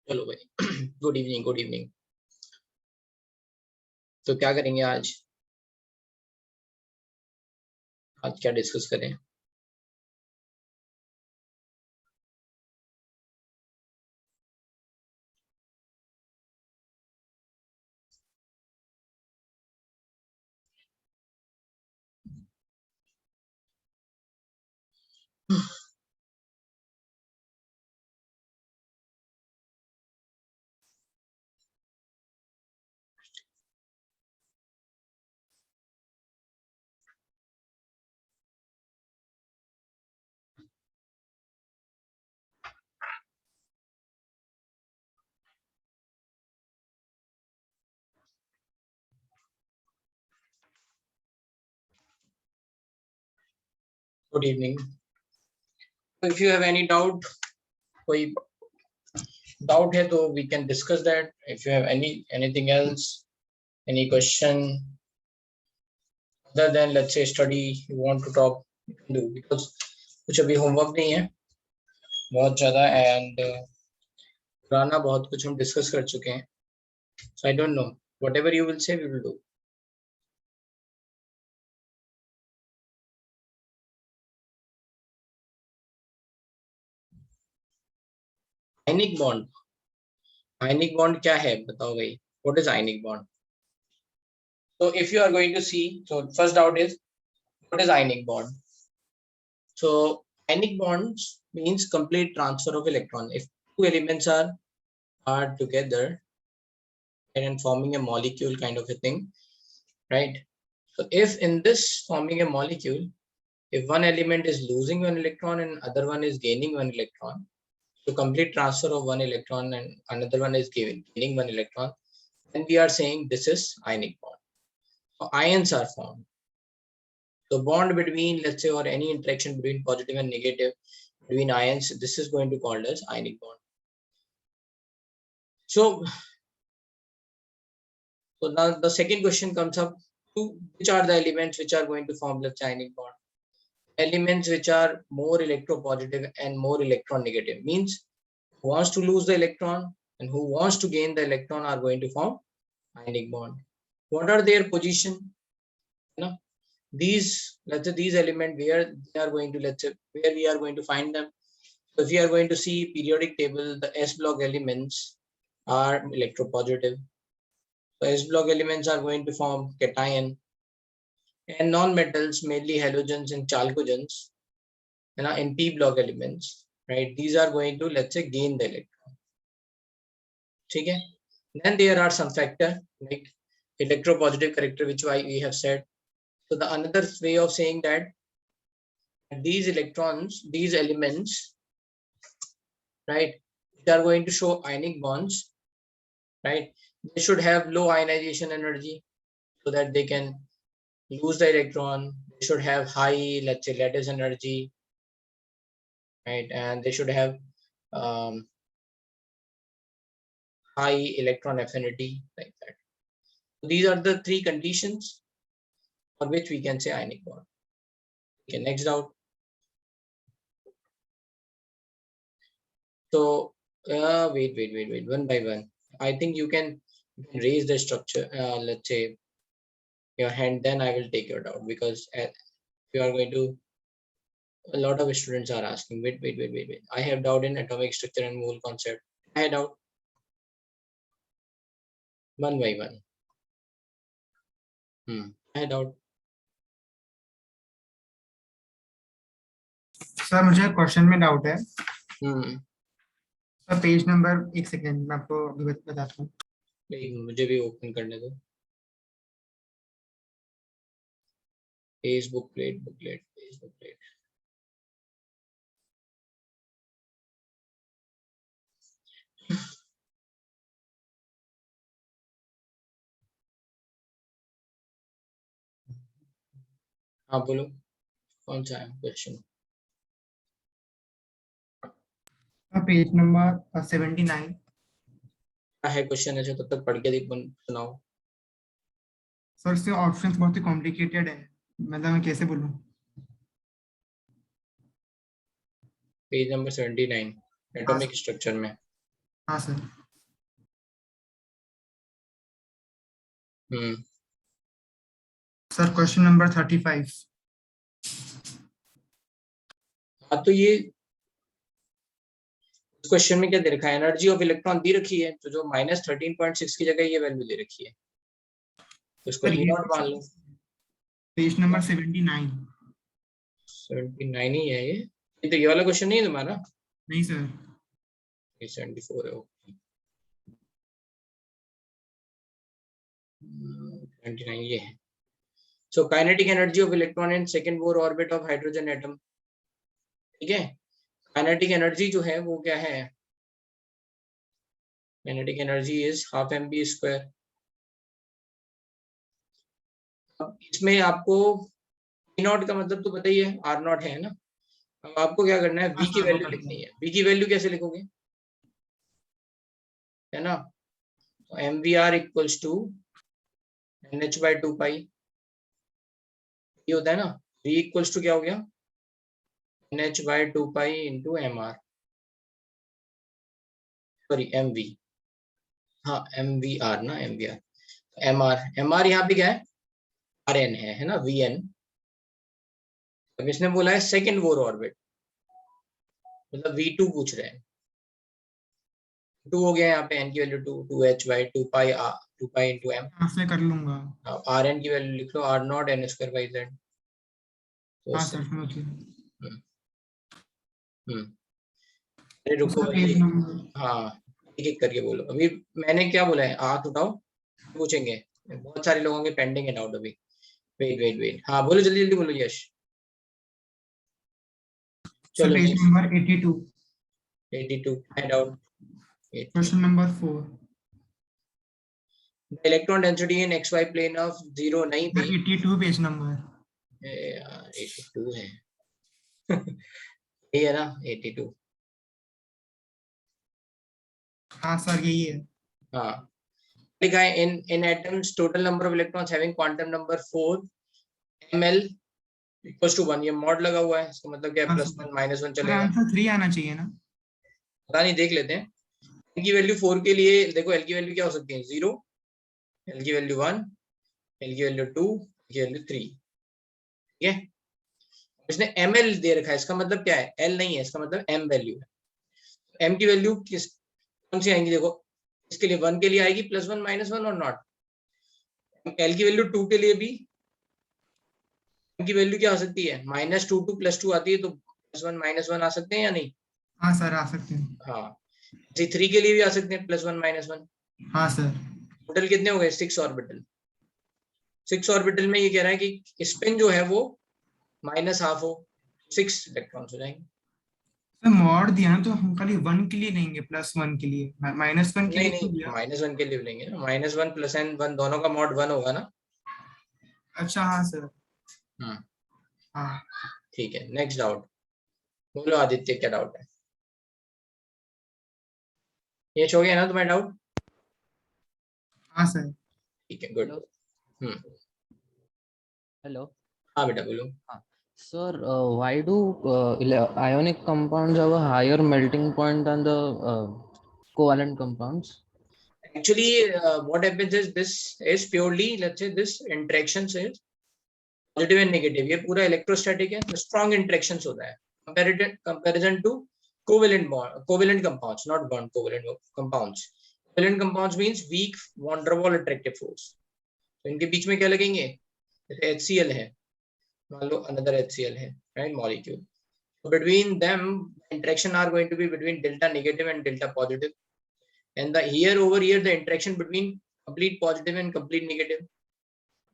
चलो भाई good evening good evening. तो क्या करेंगे आज? आज क्या डिस्कस करें? Good evening. If you have any doubt, कोई डाउट है तो we can discuss that. If you have anything else, any question other than let's say study you want to talk, you can do. Because कुछ अभी homework नहीं है बहुत ज्यादा, and पुराना बहुत कुछ हम डिस्कस कर चुके हैं। So I don't know, whatever you will say we will do. Ionic bond, ionic bond क्या है बताओ भाई, what is ionic bond? So if you are going to see, so first doubt is what is ionic bond? So ionic bonds means complete transfer of electron. If two elements are together and forming a molecule kind of a thing, right? So if in this forming a molecule, if one element is losing one electron and other one is gaining one electron, so complete transfer of one electron and another one is gaining one electron, then we are saying this is ionic bond. So ions are formed. So bond between, let's say, or any interaction between positive and negative between ions, this is going to be called as ionic bond. So now the second question comes up: which are the elements which are going to form the ionic bond? Elements which are more electropositive and more electronegative, means who wants to lose the electron and who wants to gain the electron are going to form ionic bond. What are their position? You know, these, let's say, these elements, where they are going to, let's say, where we are going to find them. So if we are going to see periodic table, the S block elements are electropositive. So S block elements are going to form cation, and non-metals, mainly halogens and chalcogens, in P block elements, right? These are going to, let's say, gain the electron. Okay. Then there are some factor like electropositive character, which we have said. So the another way of saying that these electrons, these elements, right, they are going to show ionic bonds, right? They should have low ionization energy so that they can lose the electron. They should have high, let's say, lattice energy, right? And they should have high electron affinity, like that. So these are the three conditions for which we can say ionic bond. Okay, next out. So wait, one by one. I think you can raise the structure, let's say, your hand, then I will take your doubt, because you are going to, a lot of students are asking, wait. I have doubt in atomic structure and mole concept. I had doubt. One by one. I had doubt. Sir मुझे question में doubt है। Sir page number, एक second मैं आपको बताता हूँ। मुझे भी ओपन करने दो। Page booklet page booklet. हाँ बोलो, कौन सा है क्वेश्चन? पेज नंबर 79 है क्वेश्चन, ऐसे तब तक पढ़ के सुनाओ। सर इसके ऑप्शंस बहुत ही कॉम्प्लिकेटेड है, मतलब मैं कैसे बोलूं? पेज नंबर 79 एटॉमिक स्ट्रक्चर में। हाँ सर। Sir question number 35। हाँ तो ये क्वेश्चन में क्या दे रखा है, एनर्जी ऑफ इलेक्ट्रॉन दी रखी है, तो जो -13.6 की जगह ये वैल्यू दे रखी है, तो इसको सर ई ये नॉट मान लो। Page number 79। 79 ही है ये तो ये वाला क्वेश्चन नहीं है तुम्हारा, नहीं सर। ये 74 है। ओके 29 ये है। So kinetic energy of electron in second Bohr orbit of hydrogen atom. ठीक है, काइनेटिक एनर्जी जो है वो क्या है, kinetic energy is half mv square. अब इसमें आपको ई नॉट का मतलब तो पता ही है, आर नॉट है ना। अब आपको क्या करना है, हाँ v की सर वो वैल्यू कर लिखनी दिया। है। v की वैल्यू कैसे लिखोगे, है ना, तो mvr इक्वल्स टू nh/2 पाई, ये होता है ना। v इक्वल्स टू क्या हो गया, nh/2 pi into mr, sorry mv, हाँ mvr ना, mvr mr यहाँ पे क्या है, rn है ना, vn। अब इसने बोला है सेकंड बोर ऑर्बिट, मतलब v2 पूछ रहे हैं, 2 हो गया यहाँ पे, n की वैल्यू 2 पाई इंटू m। हाँ से कर लूंगा। अब rn की वैल्यू लिख लो, r not n square by z। तो हाँ उससे सर समझ गया। हम्म, हम्म, अरे तो रुको सर भाई, पेज नंबर। हाँ एक एक करके बोलो। अभी मैंने क्या बोला है, हाथ उठाओ, पूछेंगे, बहुत सारे लोगों के पेंडिंग है डाउट अभी। वेट वेट वेट, हाँ बोलो जल्दी जल्दी बोलो यश। सर चलो पेज यश, नंबर 82। 82 है doubt. Question number 4। Electron density in xy plane of 0 नहीं थी। Sir 82 page number. यार 82 है ये है ना 82। हाँ सर यही है। हाँ लिखा है, in atoms total number of electrons having quantum number 4 ml equals to 1, ये मॉड लगा हुआ है, इसका मतलब क्या है, हाँ +1 सर। -1 सर चलेगा। आंसर 3 आना चाहिए ना। पता नहीं, देख लेते हैं। एल की वैल्यू 4 के लिए देखो, एल की वैल्यू क्या हो सकती है, 0, एल की वैल्यू 1, एल की वैल्यू 2, एल की वैल्यू 3। ठीक है, इसने ml दे रखा है, इसका मतलब क्या है, l नहीं है, इसका मतलब m वैल्यू है। m की वैल्यू किस कौन सी आएंगी, देखो इसके लिए 1 के लिए आएगी +1 -1 और नॉट। l की वैल्यू 2 के लिए भी m की वैल्यू क्या हो सकती है, -2 टू +2 आती है, तो +1 -1 आ सकते हैं या नहीं। हाँ सर आ सकते हैं। हाँ, 3 के लिए भी आ सकते हैं +1 -1। हाँ सर। टोटल कितने हो गए, 6 ऑर्बिटल। 6 ऑर्बिटल में ये कह रहा है कि स्पिन जो है वो -½ हो, 6 इलेक्ट्रॉन्स हो जाएंगे। सर मॉड दिया ना, तो हम खाली 1 के लिए लेंगे, +1 के लिए, -1 के नहीं लिए नहीं, क्यों दिया। -1 के लिए लेंगे ना, -1 + n1 दोनों का मॉड 1 होगा ना। अच्छा हाँ सर। हम्म, हाँ। ठीक है, नेक्स्ट डाउट बोलो आदित्य, क्या डाउट है, ये हो गया ना तुम्हारा डाउट। हाँ सर। ठीक है गुड। हेलो हम्म, हेलो हाँ बेटा बोलो। हाँ sir, why do ionic compounds have a higher melting point than the covalent compounds? Actually what happens is, this is purely, let's say this interaction is positive and negative, ये पूरा electrostatic है, strong interactions होता है, comparison to covalent bond, covalent compounds, not bond, covalent compounds. Covalent compounds means weak van der Waals attractive force. तो इनके बीच में क्या लगेंगे, जैसे HCl है, मान लो अनदर HCl है, right molecule, between them interaction are going to be between delta negative and delta positive, and the here over here the interaction between complete positive and complete negative,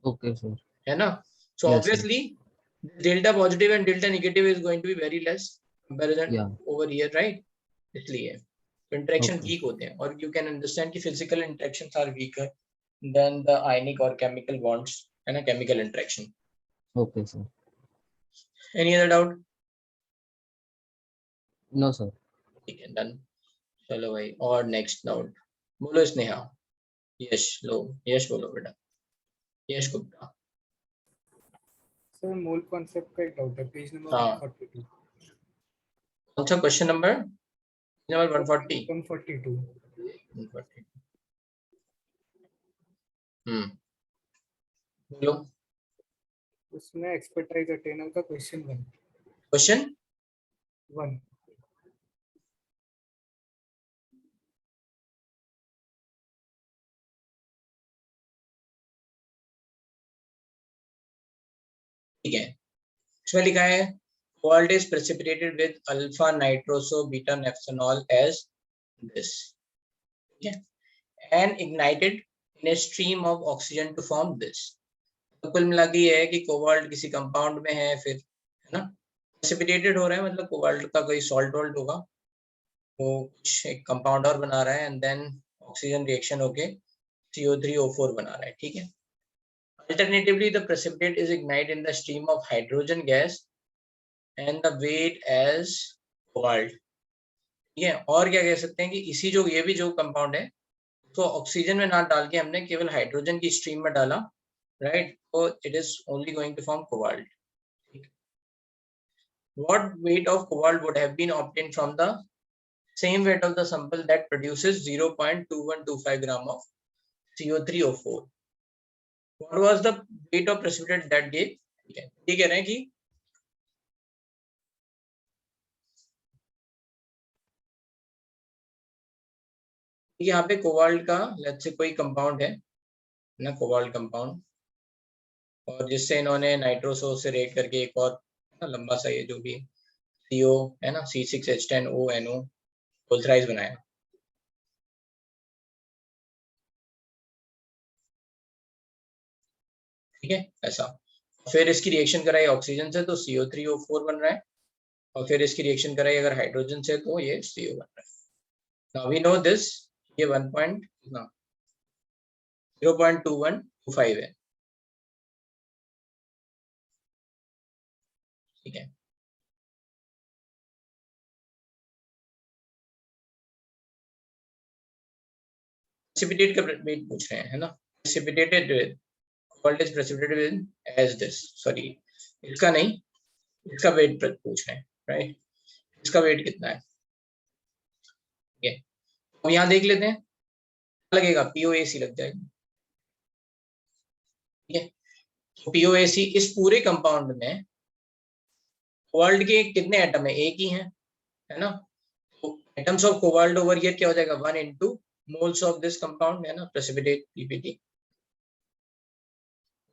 Okay sir. है ना। So Yes sir. obviously delta positive and delta negative is going to be very less comparison Yeah. over here, right, इसलिए interaction Okay. Weak होते हैं, और you can understand कि physical interactions are weaker than the ionic और chemical bonds, है ना, chemical interaction. Okay sir. Any other doubt, No sir. ठीक है डन। चलो भाई, और नेक्स्ट डाउट बोलो स्नेहा, यश लो, यश बोलो बेटा, यश गुप्ता। सर मूल कॉन्सेप्ट का एक डाउट है, पेज नंबर हाँ 142। कौन सा क्वेश्चन नंबर, नंबर 140। 142। बोलो उसमें एक्सपर्टाइज अटेनल का क्वेश्चन क्वेश्चन 1 ठीक है, इसमें लिखा है cobalt is precipitated with alpha nitroso beta naphthenol as this, ठीक है, and ignited in a stream of oxygen to form this। तो कुल मिला के ये है कि कोबाल्ट किसी कंपाउंड में है, फिर है ना प्रेसिपिटेटेड हो रहा है, मतलब कोबाल्ट का कोई सॉल्ट वॉल्ट होगा, वो कुछ एक कंपाउंड और बना रहा है एंड देन ऑक्सीजन रिएक्शन होके CO3O4 बना रहा है, ठीक है। Alternatively, the precipitate is ignited in the stream of hydrogen gas and the weight as cobalt, ठीक है। और क्या कह सकते हैं कि इसी जो ये भी जो कंपाउंड है तो ऑक्सीजन में ना डाल के हमने केवल हाइड्रोजन की स्ट्रीम में डाला, right, so it is only going to form cobalt। What weight of cobalt would have been obtained from the same weight of the sample that produces 0.2125 gram of CO3O4? What was the weight of precipitate that gave? ये कह रहे हैं कि यहाँ पे cobalt का let's say कोई compound है ना, कोबाल्ट कंपाउंड, और जिससे इन्होंने नाइट्रोसो से रेट करके एक और ना लंबा सा ये जो भी CO है ना C6H10ONO पोलराइज बनाया, ठीक है ऐसा। फिर इसकी रिएक्शन कराई ऑक्सीजन से तो CO3O4 बन रहा है, और फिर इसकी रिएक्शन कराई अगर हाइड्रोजन से तो ये CO बन रहा है। नाउ वी नो दिस, ये 0.2125 है, ठीक है। प्रेसिपिटेट का वेट पूछ रहे हैं, है ना, precipitated with cobalt is precipitated with as this, sorry इसका नहीं, इसका वेट पूछ रहे हैं, राइट, इसका वेट कितना है, ठीक है। अब यहाँ देख लेते हैं लगेगा POAC लग जाएगा, ठीक है। तो POAC इस पूरे कंपाउंड में कोबाल्ट के कितने एटम है, एक ही है ना, तो atoms of cobalt over here क्या हो जाएगा 1 into moles of this compound, है ना, प्रेसिपिटेट PPT,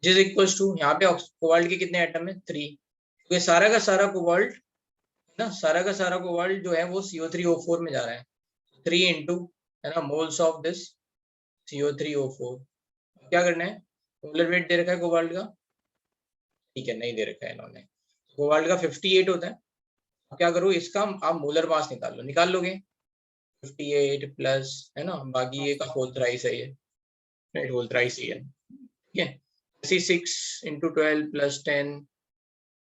जिस इक्वल्स टू यहाँ पे कोबाल्ट के कितने एटम है 3, तो ये सारा का सारा कोबाल्ट ना, सारा का सारा कोबाल्ट जो है वो CO3O4 में जा रहा है, 3 into है ना मोल्स ऑफ दिस CO3O4। क्या करना है, मोलर वेट दे रखा है कोबाल्ट का, ठीक है, नहीं दे रखा है इन्होंने, कोबाल्ट का 58 होता है। अब क्या करो, इसका आप मोलर मास निकाल लो, निकाल लोगे 58 प्लस है ना बाकी ये का होल थ्राइस है, ये राइट होल थ्राइस ही है, ठीक है। ऐसे 6 into 12 plus 10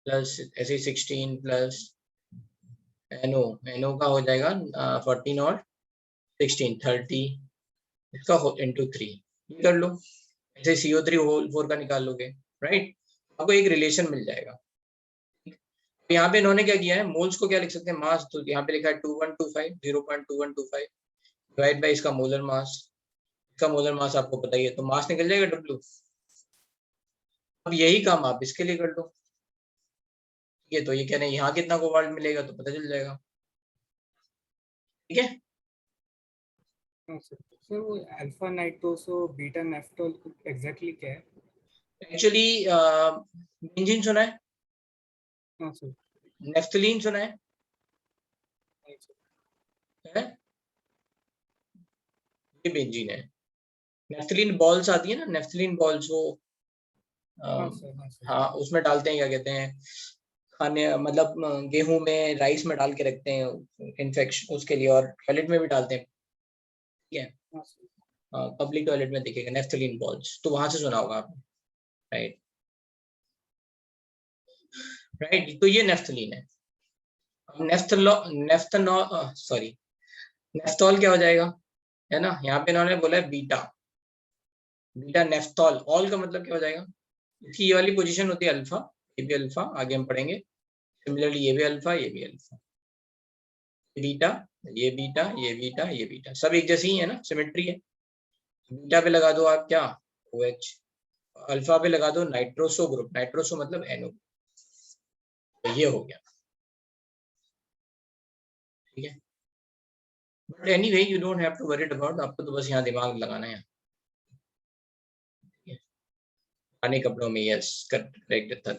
प्लस ऐसे 16 प्लस NO का हो जाएगा 14 और 16 30, इसका इंटू 3 ये कर लो, ऐसे CO3O4 का निकाल लोगे, राइट, आपको एक रिलेशन मिल जाएगा। तो यहाँ पे इन्होंने क्या किया है, मोल्स को क्या लिख सकते हैं मास, तो यहाँ पे लिखा है 0.2125 डिवाइड बाय इसका मोलर मास, इसका मोलर मास आपको पता ही है, तो मास निकल जाएगा W। अब यही काम आप इसके लिए कर लो, ठीक है, तो ये कह रहे हैं यहाँ कितना कोबाल्ट मिलेगा तो पता चल जाएगा, ठीक है। सर वो अल्फा नाइट्रोसो बीटा नेफ्टोल एग्जैक्टली क्या है? एक्चुअली बेंजीन सुना है, हाँ सर, नेफ्थलीन सुना है? ये बेंजीन है, नेफ्थलीन बॉल्स आती है ना, नेफ्थलीन बॉल्स वो हाँ उसमें डालते हैं, क्या कहते हैं खाने, मतलब गेहूं में राइस में डाल के रखते हैं इन्फेक्शन उसके लिए, और टॉयलेट में भी डालते हैं, ठीक है, पब्लिक टॉयलेट में दिखेगा नेफ्थलीन बॉल्स, तो वहां से सुना होगा आपने, राइट राइट, तो ये नेफ्थलीन है। नेफ्थॉल क्या हो जाएगा, है ना, यहाँ पे इन्होंने बोला है बीटा, बीटा नेफ्थॉल, ऑल का मतलब क्या हो जाएगा, इसकी ये वाली पोजीशन होती है अल्फा, ये भी अल्फा, आगे हम पढ़ेंगे, सिमिलरली ये भी अल्फा, ये भी अल्फा, बीटा, ये बीटा, ये बीटा, ये बीटा, सब एक जैसे ही है ना, सिमेट्री है। बीटा पे लगा दो आप क्या, OH, अल्फा पे लगा दो नाइट्रोसो ग्रुप, नाइट्रोसो मतलब NO, तो ये हो गया, ठीक है। But anyway you don't have to worried about, आपको तो बस यहाँ दिमाग लगाना है, पुराने कपड़ों में, यस करेक्ट था।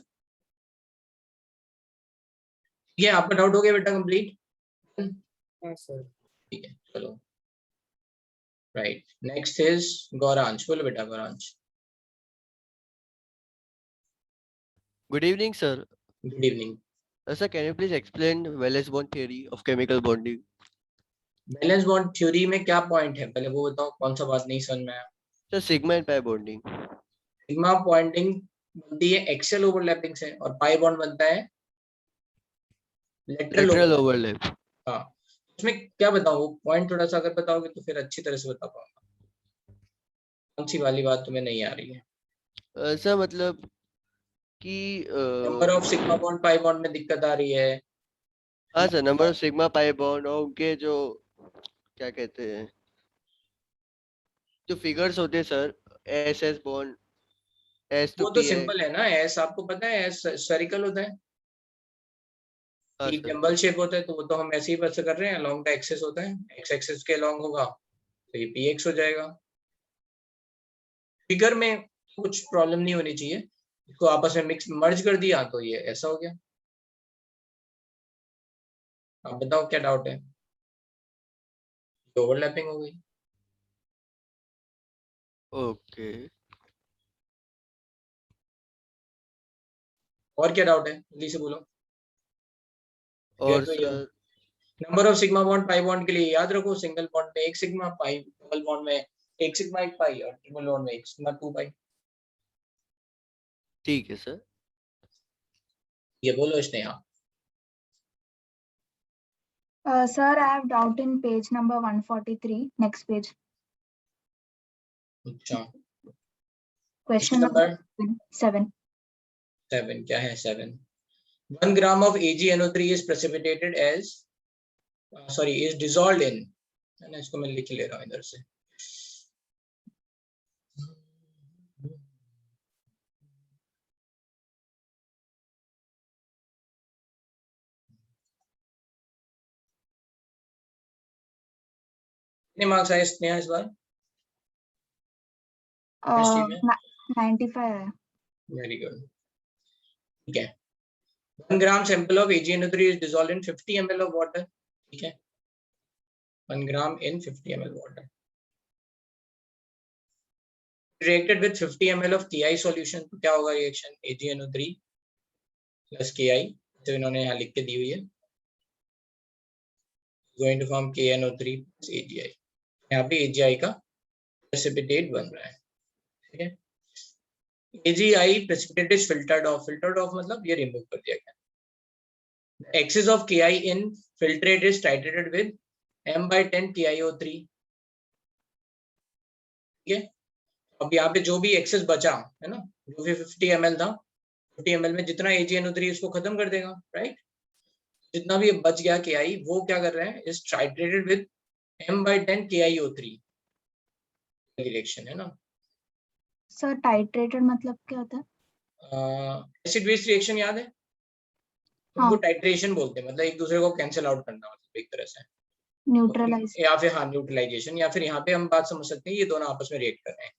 ठीक है, आपका डाउट हो गया बेटा कंप्लीट? हाँ सर। ठीक है, चलो राइट, नेक्स्ट इज गौरांश, बोलो बेटा Gauransh. Good evening, sir. Good evening. Sir, can you please explain Wallace bond theory of chemical bonding? Balance bond theory में क्या पॉइंट है, पहले वो बताओ, कौन सा बात नहीं समझ में आया? Sir, sigma and pi bonding. Sigma bonding बनती है एक्सेल ओवरलैपिंग से, और पाई बॉन्ड बनता है लेटरल Lateral ओवरलैपिंग। overlap. हाँ, उसमें क्या बताओ पॉइंट, थोड़ा सा अगर बताओगे तो फिर अच्छी तरह से बता पाऊंगा। कौन सी वाली बात तुम्हें नहीं आ रही है? सर मतलब कि number of sigma bond pi bond में दिक्कत आ रही है? हाँ sir, number of sigma pi bond और उनके जो क्या कहते हैं, जो फिगर्स होते हैं sir, S S bond, S two वो तो पी है। सिंपल है ना, एस आपको पता है, एस स्फेरिकल होता है, हाँ एक सर। जंबल शेप होता है, तो वो तो हम ऐसे ही बस कर रहे हैं, अलोंग द एक्सिस होता है, एक्स एक्सिस के अलोंग होगा तो ये px हो जाएगा। फिगर में कुछ प्रॉब्लम नहीं होनी चाहिए, इसको आपस में मिक्स मर्ज कर दिया तो ये ऐसा हो गया। आप बताओ क्या डाउट है? ओवरलैपिंग हो गई। ओके। और क्या डाउट है, जल्दी से बोलो। और तो ये sir number of sigma bond pi bond के लिए याद रखो, सिंगल बॉन्ड में एक सिग्मा, पाई डबल बॉन्ड में एक सिग्मा एक पाई, और ट्रिपल बॉन्ड में एक सिग्मा 2 पाई। ठीक है सर। ये बोलो इसने यहाँ। Sir, I have doubt in page number 143, next page. अच्छा, Question number 7. 7 क्या है? 7 1 gram of AgNO3 is precipitated as is dissolved in, है ना, इसको मैं लिख ले रहा हूँ इधर से। कितने मार्क्स आए स्नेहा इस बार? Chemistry में 95 है। वेरी गुड, ठीक है। 1 gram sample of AgNO3 is dissolved in 50 ml of water, ठीक है, 1 gram in 50 ml water, reacted with 50 ml of Ki solution, तो क्या होगा रिएक्शन? AgNO3 plus Ki, तो इन्होंने यहाँ लिख के दी हुई है, going to form KNO3 plus AgI, यहाँ पे AgI का precipitate बन रहा है, ठीक है। AgI precipitate is filtered off मतलब ये रिमूव कर दिया गया। Excess of Ki in filtrate is titrated with m/10 TiO3, ठीक है। अब यहाँ पे जो भी एक्सेस बचा है ना, जो भी 50 ml था, 50 ml में जितना AgNO3 इसको खत्म कर देगा, राइट। जितना भी बच गया Ki, वो क्या कर रहे हैं, is titrated with m/10 KiO3 reaction, है ना। सर टाइट्रेटेड मतलब क्या होता है? एसिड बेस रिएक्शन याद है? उनको टाइट्रेशन बोलते हैं, मतलब एक दूसरे को कैंसिल आउट करना, मतलब एक तरह से न्यूट्रलाइज, या फिर हाँ न्यूट्रलाइजेशन, या फिर यहाँ पे हम बात समझ सकते हैं ये दोनों आपस में रिएक्ट कर रहे हैं,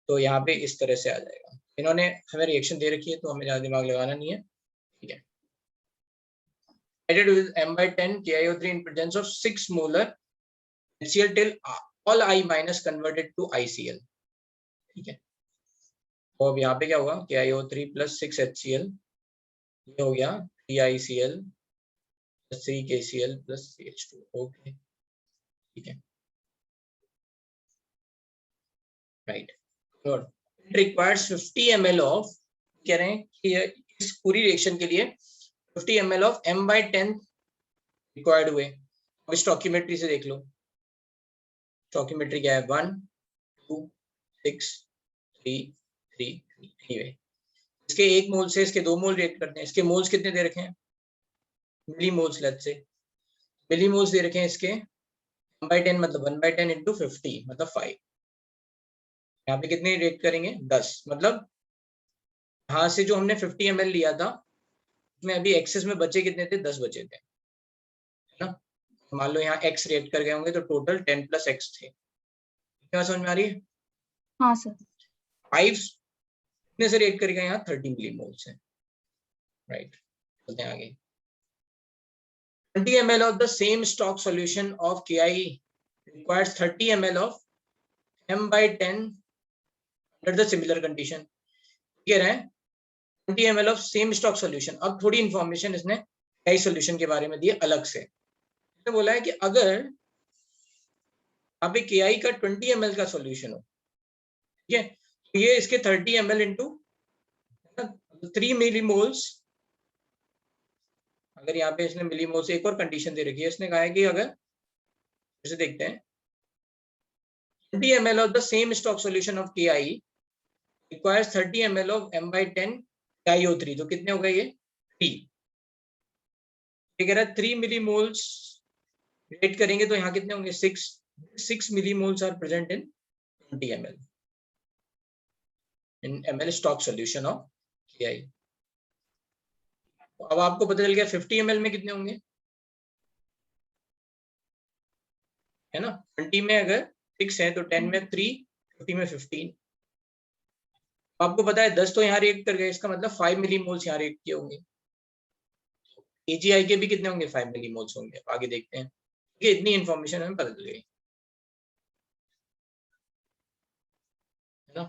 तो यहाँ पे इस तरह से आ जाएगा। इन्होंने हमें रिएक्शन दे रखी है तो हमें ज्यादा दिमाग लगाना नहीं है, ठीक है। Added with m/10 KiO3 in presence of 6 molar HCl till all I minus converted to ICl, ठीक है। तो अब यहाँ पे क्या होगा, KiO3 plus 6 HCl, ये हो गया 3ICl plus 3 KCl plus CH2, okay, ठीक है, right. Good, it requires 50 ml of, कह रहे हैं कि इस पूरी रिएक्शन के लिए 50 ml ऑफ m/10 रिक्वायर्ड हुए। अब स्टोकियोमेट्री से देख लो, स्टोकियोमेट्री क्या है, 1 2 6 3 3 एनीवे, इसके 1 मोल से इसके 2 मोल रिएक्ट करते हैं, इसके मोल्स कितने दे रखे हैं, मिली मोल्स लेट्स से, मिलीमोल्स दे रखे हैं इसके 1/10 मतलब 1/10 इंटू 50 मतलब 5। यहाँ पे कितने रेट करेंगे 10 मतलब यहाँ से जो हमने 50 ml लिया था उसमें अभी एक्सेस में बचे कितने थे 10 बचे थे, है ना। मान लो यहाँ x रेट कर गए होंगे तो टोटल 10 + x थे। क्या समझ में आ रही है? हाँ सर। 5 कितने से रेट करेगा यहाँ 30 मिलीमोल से, राइट। चलते हैं आगे। 20 ml of the same stock solution of KI requires 30 ml of m/10 under the similar condition। कह रहे हैं 20 ml of same stock solution। अब थोड़ी इंफॉर्मेशन इसने KI सॉल्यूशन के बारे में दी अलग से। इसने बोला है कि अगर यहाँ पे KI का 20 ml का सॉल्यूशन हो, ठीक है, तो ये इसके 30 ml इंटू 3 मिलीमोल्स। अगर यहाँ पे इसने मिलीमोल से एक और कंडीशन दे रखी है, इसने कहा है कि अगर जैसे देखते हैं 20 ml of the same stock solution of KI requires 30 ml of m/10 KiO3, तो कितने हो गए ये 3। ये कह रहा है 3 मिलीमोल्स रेट करेंगे तो यहाँ कितने होंगे 6 millimoles are present in 20 ml in ml stock solution of KI। अब आपको पता चल गया 50 ml में कितने होंगे, है ना। 20 में अगर 6 है तो 10 में 3, 50 में 15। आपको पता है 10 तो यहाँ रेट कर गए, इसका मतलब 5 मिलीमोल्स यहाँ रेट किए होंगे। AgI के भी कितने होंगे 5 मिलीमोल्स होंगे। आगे देखते हैं, ये इतनी इंफॉर्मेशन हमें पता चल गई, है ना।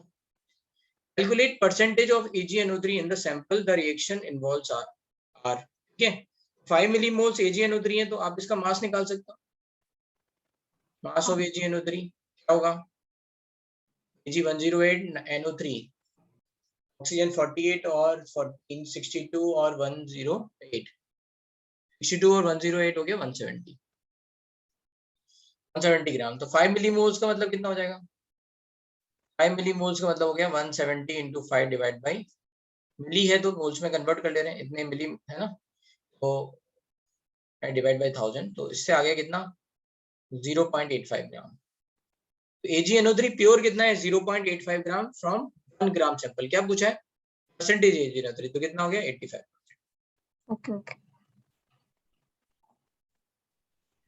Calculate percentage of AgNO3 in the sample, the reaction involves are. ठीक है, 5 मिलीमोल्स AgNO3 है तो आप इसका मास निकाल सकते हो। मास ऑफ AgNO3 क्या होगा, Ag108 NO3, ऑक्सीजन 48 और 14 62 और 108, 62 और 108 हो गया 170 ग्राम। तो 5 मिलीमोल्स का मतलब कितना हो जाएगा, 5 मिलीमोल्स का मतलब हो गया 170 इंटू 5 डिवाइड बाई, मिली है तो मोल्स में कन्वर्ट कर ले रहे हैं, इतने मिली है ना, तो डिवाइड बाई 1000, तो इससे आ गया कितना 0.85 ग्राम। तो AgNO3 प्योर कितना है 0.85 ग्राम फ्रॉम 1 ग्राम सैंपल। क्या पूछा है परसेंटेज AgNO3, तो कितना हो गया 85। Okay okay.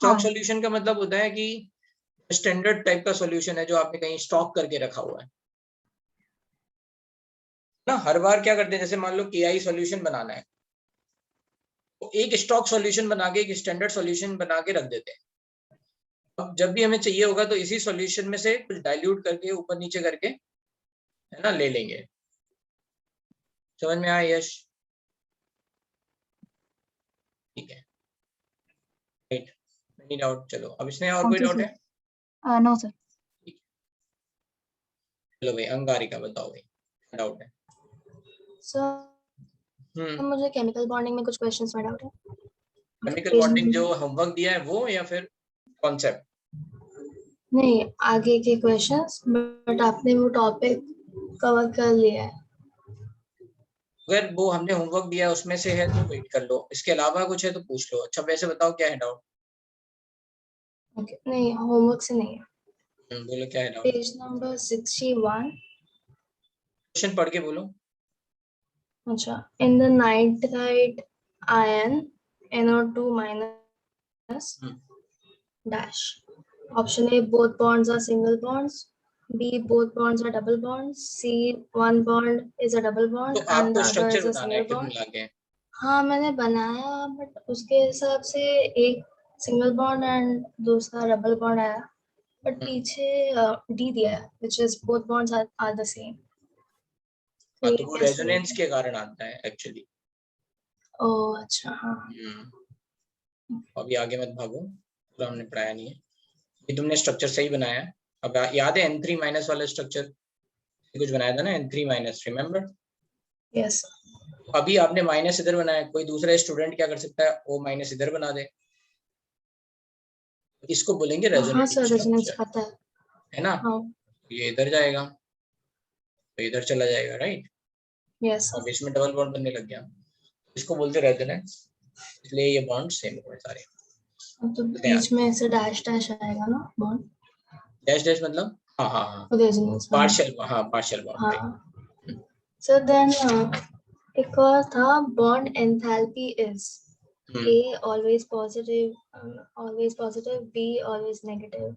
स्टॉक हाँ। सॉल्यूशन का मतलब होता है कि स्टैंडर्ड टाइप का सॉल्यूशन है जो आपने कहीं स्टॉक करके रखा हुआ है ना। हर बार क्या करते हैं, जैसे मान लो KI सॉल्यूशन बनाना है तो एक स्टॉक सॉल्यूशन बना के, एक स्टैंडर्ड सॉल्यूशन बना के रख देते हैं। अब जब भी हमें चाहिए होगा तो इसी सॉल्यूशन में से कुछ डाइल्यूट करके ऊपर नीचे करके, है ना, ले लेंगे। समझ में आया यश? ठीक है, राइट, एनी डाउट? चलो अब इसमें और कोई Okay, डाउट sir. है? No sir. चलो भाई अंगारिका बताओ भाई, क्या डाउट है? सर मुझे केमिकल बॉन्डिंग में कुछ क्वेश्चंस में डाउट है। केमिकल बॉन्डिंग जो होमवर्क दिया है वो, या फिर कॉन्सेप्ट? नहीं, आगे के क्वेश्चंस, बट आपने वो टॉपिक कवर कर लिया है। अगर वो हमने होमवर्क दिया है उसमें से है तो वेट कर लो, इसके अलावा कुछ है तो पूछ लो। अच्छा वैसे बताओ क्या है डाउट? ओके, नहीं होमवर्क से नहीं है। बोलो क्या है डाउट? Page number 61। क्वेश्चन पढ़ के बोलो। अच्छा, in the nitrite ion NO2 minus dash. Option A, both bonds are single bonds. B, both bonds are double bonds. C, one bond is a double bond तो and the आपको other structure is a बताना है single कुल bond. मिला के। हाँ मैंने बनाया, बट उसके हिसाब से एक सिंगल बॉन्ड एंड दूसरा डबल बॉन्ड आया, बट पीछे D दिया है which is both bonds are the same. हाँ तो वो रेजोनेंस के कारण आता है एक्चुअली। ओह अच्छा, हाँ। अभी आगे मत भागो, पूरा हमने पढ़ाया नहीं है। ये तुमने स्ट्रक्चर सही बनाया है। अब याद है N3 माइनस वाला स्ट्रक्चर कुछ बनाया था ना, N3 माइनस, रिमेम्बर? यस। अभी आपने माइनस इधर बनाया, कोई दूसरा स्टूडेंट क्या कर सकता है, वो माइनस इधर बना दे, इसको बोलेंगे हाँ रेजोनेटिंग सर, रेजोनेंस स्ट्रक्चर, पता है। है ना। हाँ ये इधर जाएगा तो इधर चला जाएगा, राइट। यस। अब इसमें डबल बॉन्ड बनने लग गया, इसको बोलते रेजोनेंस, इसलिए ये बॉन्ड सेम हो सारे। अब तो बीच में ऐसे डैश डैश आएगा ना बॉन्ड डैश डैश मतलब हाँ हाँ हाँ ओरिजिनल्स में। Partial bond right. हाँ सो देन एक और था bond enthalpy is A always positive, B always negative.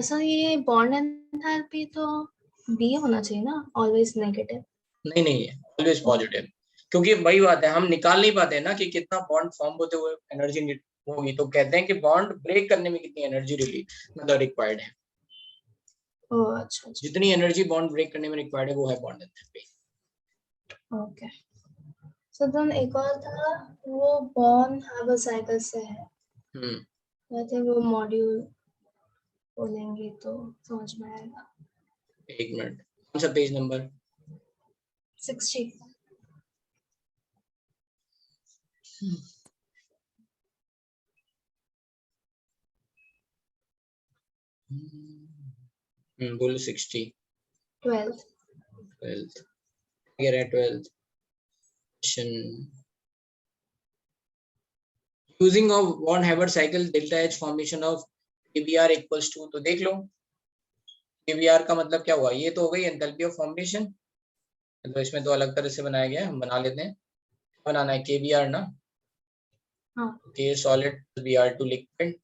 So ये bond enthalpy तो B होना चाहिए ना, always negative. नहीं ऑलवेज पॉजिटिव, क्योंकि वही बात है, हम निकाल नहीं पाते ना कि कितना बॉन्ड फॉर्म होते हुए एनर्जी होगी, तो कहते हैं कि बॉन्ड ब्रेक करने में कितनी एनर्जी मतलब रिक्वायर्ड है. ओह अच्छा. जितनी एनर्जी बॉन्ड ब्रेक करने में रिक्वायर्ड है वो है bond enthalpy. Okay. So then एक और था वो bond have a cycle से है. I think वो मॉड्यूल बोलेंगे तो समझ में आएगा. एक मिनट, कौन सा पेज नंबर? 60. बोलो 60. 12th. 12th question. Using of von Haber cycle delta H formation of KBR equals to, तो देख लो KBR का मतलब क्या हुआ, ये तो हो गई एंथैल्पी ऑफ फॉर्मेशन, तो इसमें तो अलग तरह से बनाया गया है, हम बना लेते हैं. बनाना है KBR ना, K सॉलिड Br2 लिक्विड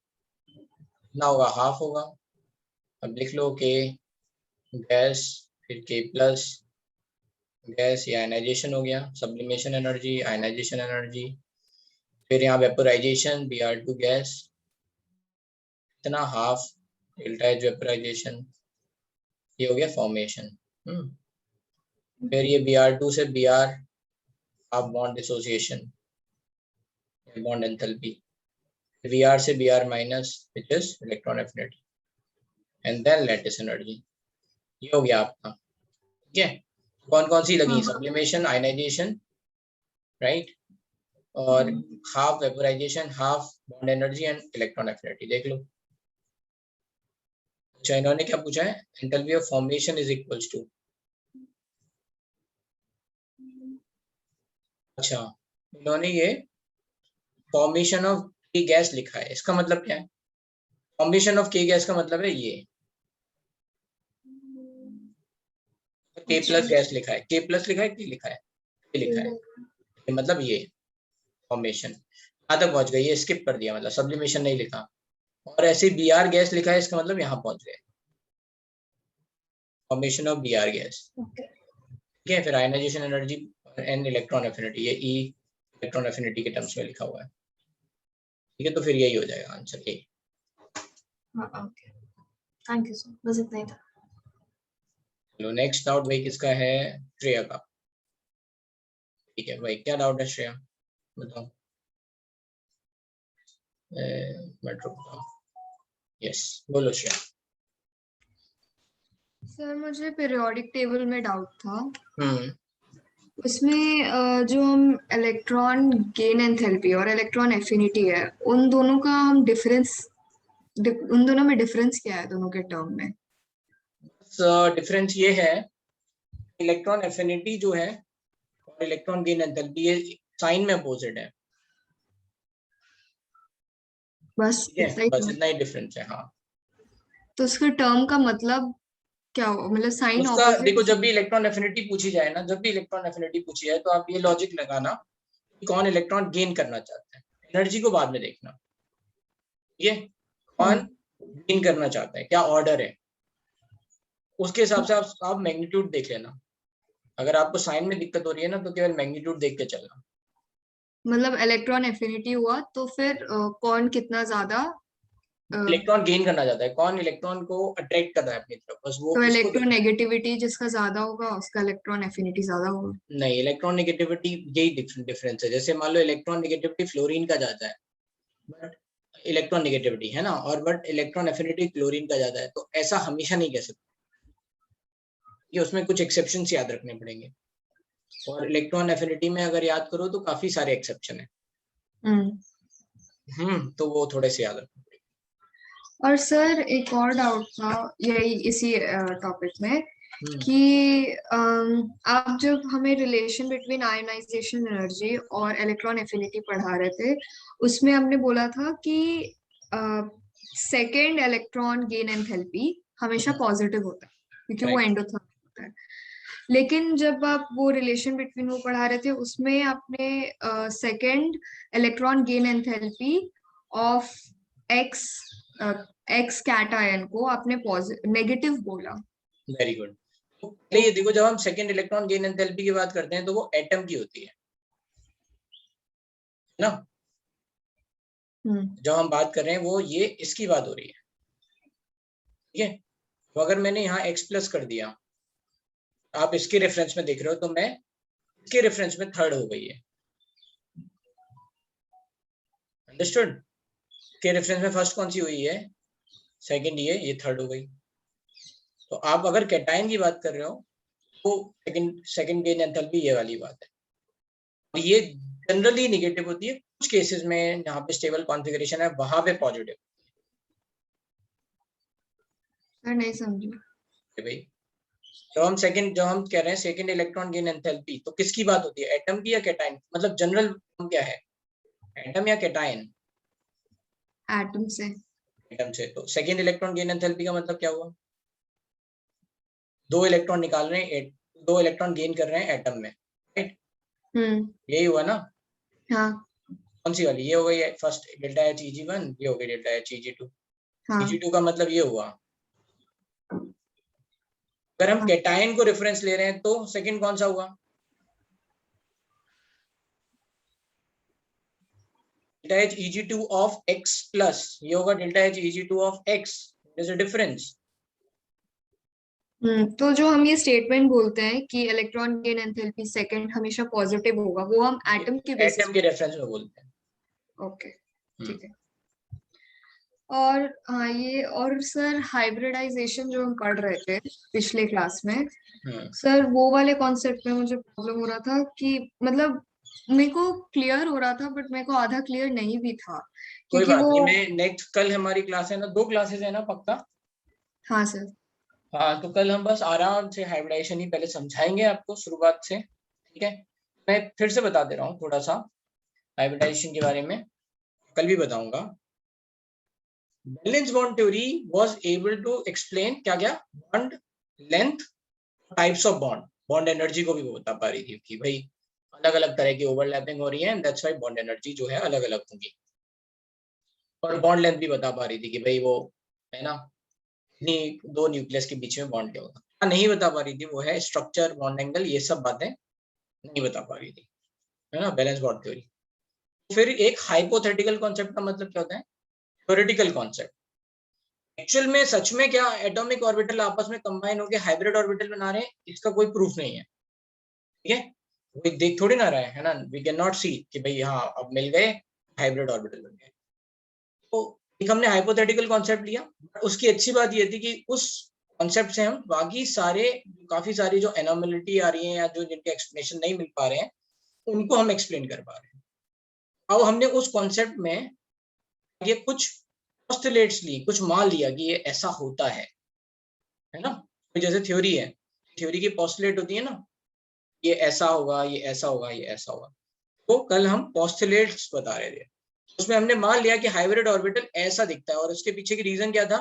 ना होगा, हाफ होगा. अब लिख लो K गैस, फिर K प्लस गैस, ये आयनाइजेशन हो गया, सब्लिमेशन एनर्जी, आयनाइजेशन एनर्जी, फिर यहाँ वेपोराइजेशन Br2 गैस, इतना हाफ डेल्टा एच वेपोराइजेशन, ये हो गया फॉर्मेशन. फिर ये Br2 से Br half bond dissociation, bond enthalpy, Br से Br minus which is electron affinity, and then lattice energy. ये हो गया आपका. ठीक है, कौन कौन सी लगी? सब्लिमेशन, आयनाइजेशन, राइट, और half vaporisation, half bond energy and electron affinity. देख लो. अच्छा, इन्होंने क्या पूछा है? Enthalpy of formation is equals to, अच्छा इन्होंने ये फॉर्मेशन ऑफ के गैस लिखा है, इसका मतलब क्या है? फॉर्मेशन ऑफ के गैस का मतलब है ये के प्लस गैस लिखा है, के प्लस लिखा है, के लिखा है, के लिखा है, मतलब ये फॉर्मेशन. यहाँ तक पहुंच गए, ये स्किप कर दिया, मतलब सब्लिमेशन नहीं लिखा. और ऐसे Br गैस लिखा है, इसका मतलब यहाँ पहुंच गए, फॉर्मेशन ऑफ Br गैस. ठीक है, फिर ionisation energy and electron affinity, ये ई इलेक्ट्रॉन एफिनिटी के टर्म्स में लिखा हुआ है. ठीक है, तो फिर यही हो जाएगा answer A. Okay, thank you sir, बस इतना ही था. चलो नेक्स्ट डाउट भाई किसका है? श्रेया का. ठीक है भाई, क्या डाउट है श्रेया, बताओ. मेट्रो बताओ. यस, बोलो श्रेया. सर मुझे पीरियोडिक टेबल में डाउट था. हम्म, उसमें जो हम इलेक्ट्रॉन गेन एंथैल्पी और इलेक्ट्रॉन एफिनिटी है, उन दोनों का हम उन दोनों में डिफरेंस क्या है दोनों के टर्म में? डिफरेंस ये है, इलेक्ट्रॉन एफिनिटी जो है और इलेक्ट्रॉन गेन एंथैल्पी, ये साइन में अपोजिट है. बस ठीक है, बस इतना ही डिफरेंस है. हाँ, तो उसके टर्म का मतलब क्या हो, मतलब साइन उसका ऑपोजिट? देखो, जब भी इलेक्ट्रॉन एफिनिटी पूछी जाए ना, जब भी इलेक्ट्रॉन एफिनिटी पूछी जाए तो आप ये लॉजिक लगाना कि कौन इलेक्ट्रॉन गेन करना चाहता है, एनर्जी को बाद में देखना. ये कौन गेन करना चाहता है, क्या ऑर्डर है, उसके हिसाब से आप मैग्नीट्यूड देख लेना. अगर आपको साइन में दिक्कत हो रही है ना, तो केवल मैग्नीट्यूड देख के चलना. मतलब इलेक्ट्रॉन एफिनिटी हुआ तो फिर कौन कितना ज्यादा इलेक्ट्रॉन गेन करना चाहता है, कौन इलेक्ट्रॉन को अट्रैक्ट कर रहा है अपनी तरफ, बस वो तो उसको इलेक्ट्रॉन नेगेटिविटी जिसका ज्यादा होगा उसका इलेक्ट्रॉन एफिनिटी ज्यादा होगा. नहीं, इलेक्ट्रॉन नेगेटिविटी यही डिफरेंस है. जैसे मान लो इलेक्ट्रॉन नेगेटिविटी फ्लोरीन का ज्यादा है, बट इलेक्ट्रॉन नेगेटिविटी है ना, और बट इलेक्ट्रॉन एफिनिटी क्लोरीन का ज्यादा है, तो ऐसा हमेशा नहीं कह सकते, ये उसमें कुछ एक्सेप्शंस याद रखने पड़ेंगे. और इलेक्ट्रॉन एफिनिटी में अगर याद करो तो काफी सारे एक्सेप्शन है. तो वो थोड़े से याद रखने पड़ेंगे. और सर एक और डाउट था यही इसी टॉपिक में कि आप जब हमें रिलेशन बिटवीन आयोनाइजेशन एनर्जी और इलेक्ट्रॉन एफिनिटी पढ़ा रहे थे, उसमें हमने बोला था कि सेकेंड इलेक्ट्रॉन गेन एंथैल्पी हमेशा पॉजिटिव होता है क्योंकि वो Correct. एंडोथर्मिक होता है। लेकिन जब आप वो रिलेशन बिटवीन वो पढ़ा रहे थे, उसमें आपने second electron gain enthalpy of x cation को आपने नेगेटिव बोला। Very good. तो पहले ये देखो, जब हम सेकेंड इलेक्ट्रॉन गेन एंथैल्पी की बात करते हैं तो वो एटम की होती है ना। जो हम बात कर रहे हैं वो ये इसकी बात हो रही है, ठीक है। तो अगर मैंने यहाँ x प्लस कर दिया, आप इसके रेफरेंस में देख रहे हो, तो मैं इसके रेफरेंस में थर्ड हो गई है, अंडरस्टूड। के रेफरेंस में फर्स्ट कौन सी हुई है, सेकंड, ये थर्ड हो गई। तो आप अगर कैटायन की बात कर रहे हो तो सेकंड गेन एंथैल्पी ये वाली बात है। और ये जनरली नेगेटिव होती है, कुछ केसेस में जहाँ पे स्टेबल कॉन्फ़िगरेशन है वहां पे पॉजिटिव। नहीं समझी भाई, तो हम कह रहे हैं सेकंड इलेक्ट्रॉन गेन एंथैल्पी, तो किसकी बात होती है, एटम की या कैटायन? मतलब जनरल क्या है, एटम या कैटायन? एटम से। एटम से। तो सेकंड इलेक्ट्रॉन गेन एंथैल्पी का मतलब क्या हुआ, 2 इलेक्ट्रॉन निकाल रहे हैं, 2 इलेक्ट्रॉन गेन कर रहे हैं एटम में, राइट? यही हुआ ना। हाँ। कौन सी वाली, ये हो गई फर्स्ट डेल्टा एच Eg1, ये हो गई डेल्टा एच Eg2। हाँ। Eg2 का मतलब ये हुआ। अगर हम कैटायन को रेफरेंस ले रहे हैं तो सेकंड कौन सा हुआ, delta H Eg2 of x plus, ये होगा delta H Eg2 of x। There is a difference. तो जो हम ये स्टेटमेंट बोलते हैं कि इलेक्ट्रॉन गेन एंथैल्पी सेकंड हमेशा पॉजिटिव होगा, वो हम एटम के बेसिस एटम के रेफरेंस में बोलते हैं। ओके, ठीक है। और हाँ, ये और सर हाइब्रिडाइजेशन जो हम पढ़ रहे थे पिछले क्लास में, सर वो वाले कॉन्सेप्ट में मुझे प्रॉब्लम हो रहा था कि मतलब मेरे को क्लियर हो रहा था बट मेरे को आधा क्लियर नहीं भी था कोई क्योंकि बात वो। नहीं, मैं नेक्स्ट, कल हमारी क्लास है ना, 2 क्लासेस है ना पक्का। हाँ सर। हाँ, तो कल हम बस आराम से हाइब्रिडाइजेशन ही पहले समझाएंगे आपको शुरुआत से, ठीक है। मैं फिर से बता दे रहा हूँ थोड़ा सा हाइब्रिडाइजेशन के बारे में, कल भी बताऊंगा। Valence bond theory was able to explain क्या क्या, bond length, types of bond, bond energy को भी वो बता पा रही थी कि भाई अलग अलग तरह की ओवरलैपिंग हो रही है, and that's why bond energy जो है अलग अलग होंगी। और बॉन्ड लेंथ भी बता पा रही थी कि भाई वो है ना, दो न्यूक्लियस के बीच में बॉन्ड क्या होगा। नहीं बता पा रही थी वो है स्ट्रक्चर, बॉन्ड एंगल, ये सब बातें नहीं बता पा रही थी, है ना, बैलेंस बॉन्ड थ्योरी। फिर एक हाइपोथेटिकल कॉन्सेप्ट का मतलब क्या होता है, थ्योरेटिकल कॉन्सेप्ट। एक्चुअल में सच में क्या एटॉमिक ऑर्बिटल आपस में कंबाइन होकर हाइब्रिड ऑर्बिटल बना रहे हैं, इसका कोई प्रूफ नहीं है, ठीक है। कोई देख थोड़ी ना रहा है ना, वी कैन नॉट सी कि भाई हाँ अब मिल गए, हाइब्रिड ऑर्बिटल बन गए। तो एक हमने हाइपोथेटिकल कॉन्सेप्ट लिया, उसकी अच्छी बात ये थी कि उस कॉन्सेप्ट से हम बाकी सारे, काफी सारी जो एनोमैलिटी आ रही है या जो जिनके एक्सप्लेनेशन नहीं मिल पा रहे हैं, उनको हम एक्सप्लेन कर पा रहे हैं। अब हमने उस कॉन्सेप्ट में ये कुछ पोस्टुलेट्स ली, कुछ मान लिया कि ये ऐसा होता है ना। जैसे थ्योरी है, थ्योरी की पोस्टुलेट होती है ना, ये ऐसा होगा, ये ऐसा होगा, ये ऐसा होगा। तो कल हम पोस्टुलेट्स बता रहे थे, उसमें हमने मान लिया कि हाइब्रिड ऑर्बिटल ऐसा दिखता है, और उसके पीछे की रीजन क्या था,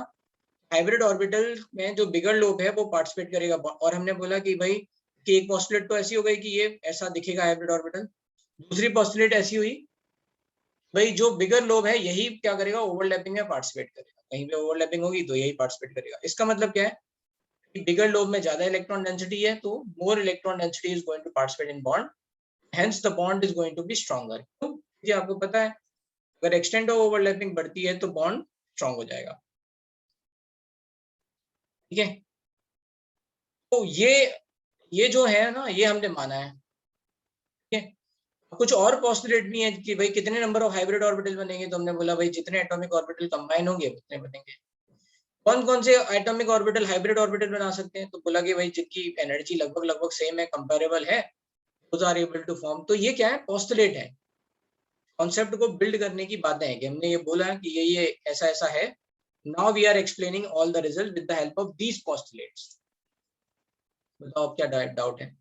हाइब्रिड ऑर्बिटल में जो बिगर लोब है वो पार्टिसिपेट करेगा। और हमने बोला कि भाई कि एक पोस्टुलेट तो ऐसी हो गई कि ये ऐसा दिखेगा हाइब्रिड ऑर्बिटल, दूसरी पोस्टुलेट ऐसी हुई भाई जो बिगर लोब है यही क्या करेगा, ओवरलैपिंग में पार्टिसिपेट करेगा, कहीं पे ओवरलैपिंग होगी तो यही पार्टिसिपेट करेगा। इसका मतलब क्या है कि बिगर लोब में ज्यादा इलेक्ट्रॉन डेंसिटी है, तो more electron density is going to participate in bond, hence the bond is going to be stronger. ये आपको पता है, अगर एक्सटेंड ऑफ ओवरलैपिंग बढ़ती है तो बॉन्ड स्ट्रॉन्ग हो जाएगा, ठीक है। तो ये जो है ना, ये हमने माना है, ठीक है। कुछ और पोस्टुलेट भी है कि भाई कितने नंबर ऑफ हाइब्रिड ऑर्बिटल बनेंगे, तो हमने बोला भाई जितने एटॉमिक ऑर्बिटल कंबाइन होंगे उतने बनेंगे। कौन कौन से एटॉमिक ऑर्बिटल हाइब्रिड ऑर्बिटल बना सकते हैं, तो बोला कि भाई जिनकी एनर्जी लगभग सेम है, कंपेरेबल है, those are able to form. तो ये क्या है, पोस्टुलेट है, कॉन्सेप्ट को बिल्ड करने की बातें हैं कि हमने ये बोला कि ये ऐसा ऐसा है। Now we are explaining all the result with the help of these postulates. बताओ क्या डाउट है?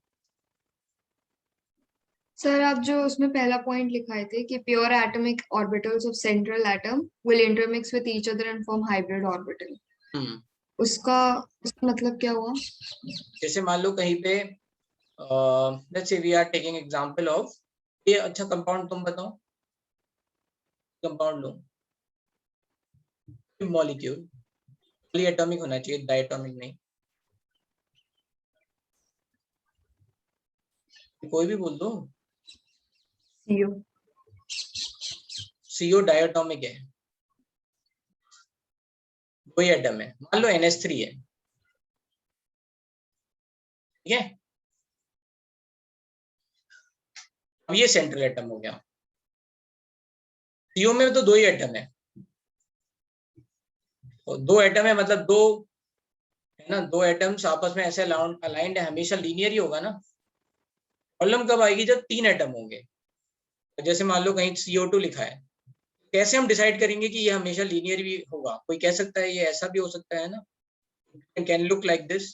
सर आप जो उसमें पहला पॉइंट लिखाए थे कि pure atomic orbitals of central atom will intermix with each other and form hybrid orbital, उसका मतलब क्या हुआ? जैसे मान लो कहीं पे let's say we are taking example of ये, अच्छा कंपाउंड तुम बताओ, कंपाउंड लो, मॉलिक्यूल पॉलीएटॉमिक होना चाहिए, डायटॉमिक नहीं, कोई भी बोल दो। CO। CO डायटॉमिक है, कोई एटम है, मान लो NH3 है, ठीक है, अब ये सेंट्रल एटम हो गया। CO में तो 2 ही एटम है, तो 2 एटम है मतलब 2 है ना, 2 एटम्स आपस में ऐसे अलाइंड है, हमेशा लीनियर ही होगा ना। प्रॉब्लम कब आएगी? जब 3 एटम होंगे। जैसे मान लो कहीं CO2 लिखा है, कैसे हम डिसाइड करेंगे कि ये हमेशा लीनियर भी होगा? कोई कह सकता है ये ऐसा भी हो सकता है ना, कैन लुक लाइक दिस,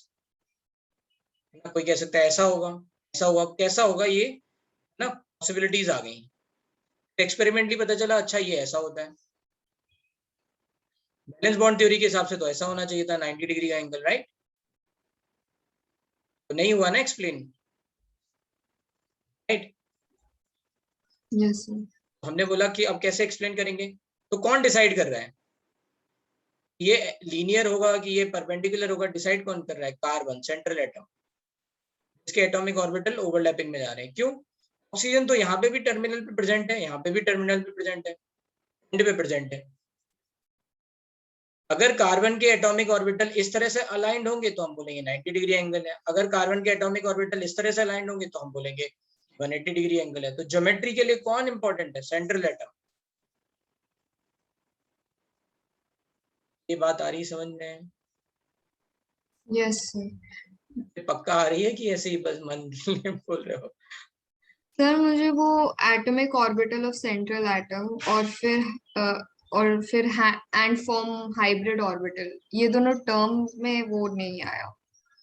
कोई कह सकता है ऐसा होगा, ऐसा होगा, कैसा होगा ये ना, पॉसिबिलिटीज आ गई। एक्सपेरिमेंटली पता चला अच्छा ये ऐसा होता है। बैलेंस बॉन्ड थ्योरी के हिसाब से तो ऐसा होना चाहिए था 90 डिग्री का एंगल, राइट? तो नहीं हुआ ना एक्सप्लेन, राइट? Yes sir. हमने बोला कि अब कैसे एक्सप्लेन करेंगे, तो कौन डिसाइड कर रहा है ये लीनियर होगा कि ये परपेंडिकुलर होगा? डिसाइड कौन कर रहा है? कार्बन, सेंट्रल एटम, इसके एटॉमिक ऑर्बिटल ओवरलैपिंग में जा रहे हैं। क्यों? ऑक्सीजन तो यहाँ पे भी टर्मिनल पे प्रेजेंट है, यहाँ पे भी टर्मिनल पे प्रेजेंट है, एंड पे प्रेजेंट है। अगर कार्बन के एटॉमिक ऑर्बिटल इस तरह से अलाइंड होंगे तो हम बोलेंगे 90 डिग्री एंगल है, अगर कार्बन के एटॉमिक ऑर्बिटल इस तरह से अलाइंड होंगे तो हम बोलेंगे 180 डिग्री एंगल है। तो ज्योमेट्री के लिए कौन इंपॉर्टेंट है? Central atom. ये बात आ रही समझ में? Yes sir. पक्का आ रही है कि ऐसे ही बस मन में बोल रहे हो? सर मुझे वो atomic orbital of central atom और फिर एंड फॉर्म हाइब्रिड ऑर्बिटल, ये दोनों टर्म में वो नहीं आया।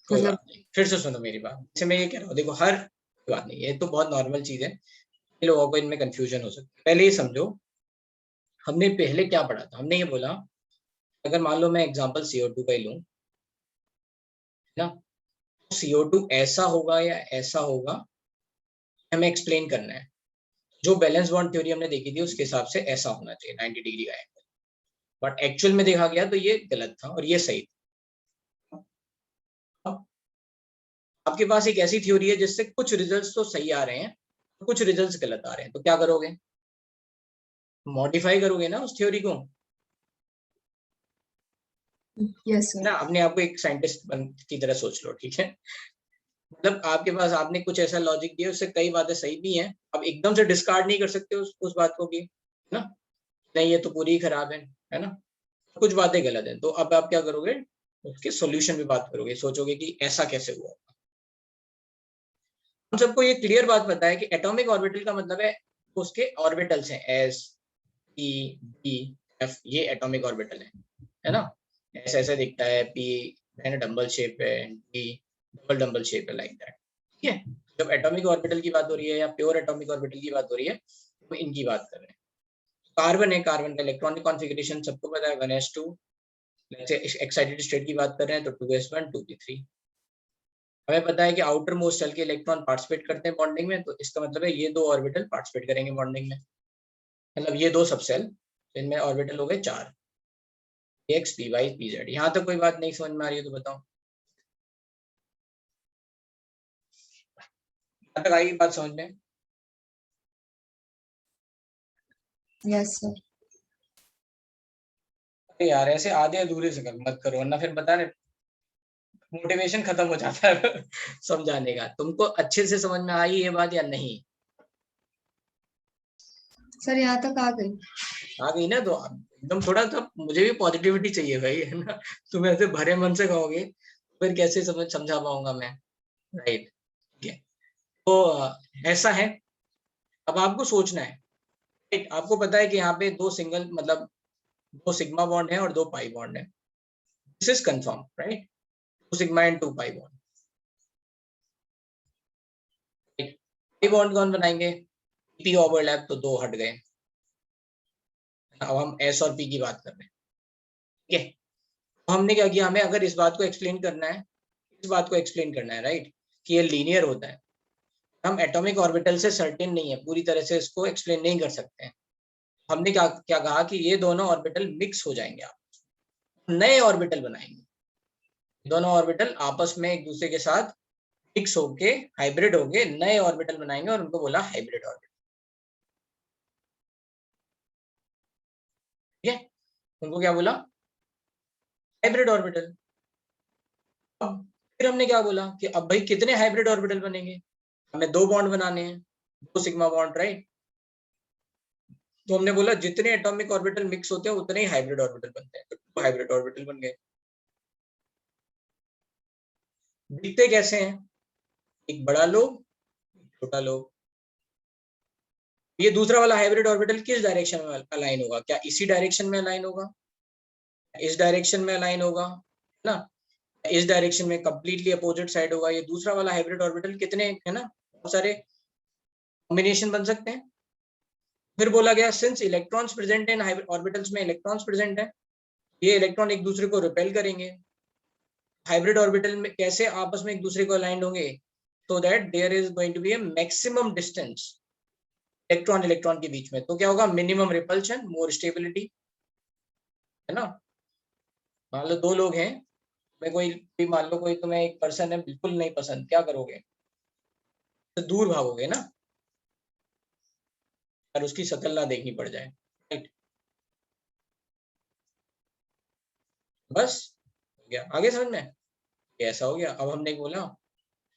कोई मतलब बात नहीं, फिर से सुनो मेरी बात। जैसे मैं ये कह रहा हूँ, देखो हर बात नहीं, ये तो बहुत नॉर्मल चीज है, लोगों को इनमें कंफ्यूजन हो सकता है। पहले ये समझो, हमने पहले क्या पढ़ा था? हमने ये बोला अगर मान लो मैं एग्जांपल CO2 का ही लूं, है ना, CO2 ऐसा होगा या ऐसा होगा, हमें एक्सप्लेन करना है। जो बैलेंस बॉन्ड थ्योरी हमने देखी थी उसके हिसाब से ऐसा होना चाहिए 90 डिग्री का एंगल, बट एक्चुअल में देखा गया तो ये गलत था और ये सही था। आपके पास एक ऐसी थ्योरी है जिससे कुछ रिजल्ट्स तो सही आ रहे हैं, कुछ रिजल्ट्स गलत आ रहे हैं, तो क्या करोगे? मॉडिफाई करोगे ना उस थ्योरी को, यस ना? सर। अपने आप को एक साइंटिस्ट की तरह सोच लो, ठीक है? मतलब आपके पास आपने कुछ ऐसा लॉजिक दिया, उससे कई बातें सही भी हैं, अब एकदम से डिस्कार्ड नहीं कर सकते उस बात को भी, है ना? नहीं ये तो पूरी ही खराब है ना? कुछ बातें गलत है, तो अब आप क्या करोगे? उसके सॉल्यूशन पे बात करोगे, सोचोगे कि ऐसा कैसे हुआ। हम सबको ये क्लियर बात पता है कि एटॉमिक ऑर्बिटल का मतलब है उसके ऑर्बिटल्स हैं, S P D F, ये एटॉमिक ऑर्बिटल है ना? S ऐसे दिखता है, P है ना डबल शेप है, D डबल डबल शेप है, लाइक दैट, ठीक है? जब एटॉमिक ऑर्बिटल की बात हो रही है या प्योर एटॉमिक ऑर्बिटल की बात हो रही है तो इनकी बात कर रहे हैं। कार्बन है, कार्बन का इलेक्ट्रॉनिक कॉन्फ़िगरेशन सबको पता है, 1s2। एक्साइटेड स्टेट की बात कर रहे हैं तो 2s1 2p3। हमें पता है कि आउटर मोस्ट शेल के इलेक्ट्रॉन पार्टिसिपेट करते हैं बॉन्डिंग में, तो इसका मतलब है ये 2 ऑर्बिटल पार्टिसिपेट करेंगे बॉन्डिंग में, मतलब ये 2 सब सेल, इनमें ऑर्बिटल हो गए 4, px py pz। यहाँ तक कोई बात नहीं समझ में आ रही है तो बताओ, यहाँ तक आई बात समझ में? Yes sir. यार ऐसे आधे अधूरे से मत करो, वरना फिर बता रहे मोटिवेशन खत्म हो जाता है समझाने का। तुमको अच्छे से समझ में आई ये बात या नहीं? सर यहाँ तक आ गई। आ गई ना? तो एकदम थोड़ा सा मुझे भी पॉजिटिविटी चाहिए भाई, है ना? तुम ऐसे भरे मन से कहोगे फिर कैसे समझा पाऊंगा मैं, राइट? ठीक है, तो ऐसा है। अब आपको सोचना है, राइट? आपको पता है कि यहाँ पे 2 सिंगल मतलब 2 सिग्मा बॉन्ड है और 2 पाई बॉन्ड है, this is confirm, right? 2 sigma and 2 pi bond. P bond कौन बनाएंगे? पी ओवरलैप, तो 2 हट गए। अब हम एस और पी की बात कर रहे हैं, ठीक है। तो हमने क्या किया, हमें अगर इस बात को एक्सप्लेन करना है, इस बात को एक्सप्लेन करना है, राइट, कि ये लीनियर होता है, हम एटॉमिक ऑर्बिटल से सर्टेन नहीं है, पूरी तरह से इसको एक्सप्लेन नहीं कर सकते हैं। हमने क्या क्या कहा कि ये दोनों ऑर्बिटल मिक्स हो जाएंगे, आप नए ऑर्बिटल बनाएंगे, दोनों ऑर्बिटल आपस में एक दूसरे के साथ मिक्स होके हाइब्रिड होके नए ऑर्बिटल बनाएंगे, और उनको बोला हाइब्रिड ऑर्बिटल, ठीक है। उनको क्या बोला? Hybrid orbital. अब फिर हमने क्या बोला कि अब भाई कितने हाइब्रिड ऑर्बिटल बनेंगे? हमें 2 बॉन्ड बनाने हैं, 2 सिग्मा बॉन्ड, राइट। तो हमने बोला जितने एटॉमिक ऑर्बिटल मिक्स होते हैं उतने ही हाइब्रिड ऑर्बिटल बनते हैं, तो हाइब्रिड ऑर्बिटल बन गए। दिखते कैसे हैं? एक बड़ा लोब, छोटा लोब। ये दूसरा वाला हाइब्रिड ऑर्बिटल किस डायरेक्शन में अलाइन होगा? क्या इसी डायरेक्शन में अलाइन होगा, इस डायरेक्शन में अलाइन होगा, है ना? इस डायरेक्शन में कंप्लीटली अपोजिट साइड होगा। ये दूसरा वाला हाइब्रिड ऑर्बिटल कितने, है ना, बहुत सारे कॉम्बिनेशन बन सकते हैं। फिर बोला गया since electrons present in orbitals में इलेक्ट्रॉन्स प्रेजेंट है, ये इलेक्ट्रॉन एक दूसरे को रिपेल करेंगे। हाइब्रिड ऑर्बिटल में कैसे आपस में एक दूसरे को अलाइंड होंगे? So that there is going to be a maximum distance electron electron के बीच में। तो क्या होगा? मिनिमम रिपल्शन, मोर स्टेबिलिटी, है ना। मान लो 2 लोग हैं, मैं कोई मान लो कोई तुम्हें एक पर्सन है बिल्कुल नहीं पसंद, क्या करोगे? तो दूर भागोगे ना, और उसकी शक्ल ना देखनी पड़ जाए, राइट। बस हो गया, आगे समझ में? ये ऐसा हो गया। अब हमने बोला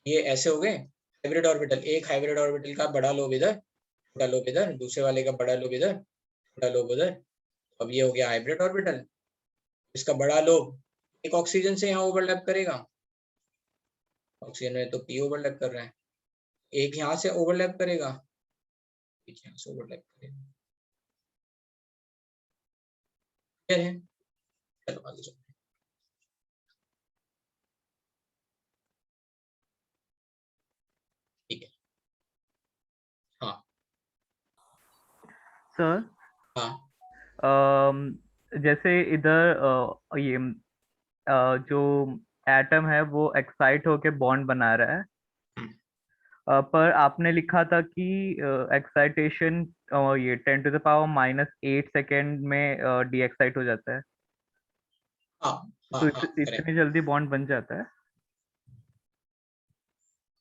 ये ऐसे हो गए हाइब्रिड ऑर्बिटल, एक हाइब्रिड ऑर्बिटल का बड़ा लोब इधर, छोटा लोब इधर, दूसरे वाले का बड़ा लोब इधर, छोटा लोब उधर। अब ये हो गया हाइब्रिड ऑर्बिटल। इसका बड़ा लोब एक ऑक्सीजन से यहाँ ओवरलैप करेगा, ऑक्सीजन में तो पी ओवरलैप कर रहा है, एक यहाँ से ओवरलैप करेगा, एक यहाँ से ओवरलैप करेगा, क्लियर है? चलो आगे चलो। ठीक है, हाँ सर हाँ जैसे इधर ये जो एटम है वो एक्साइट होके बॉन्ड बना रहा है, पर आपने लिखा था कि एक्साइटेशन ये 10⁻⁻8 सेकेंड में डीएक्साइट हो जाता है, हाँ तो हाँ हाँ, करेक्ट, इतनी जल्दी बॉन्ड बन जाता है?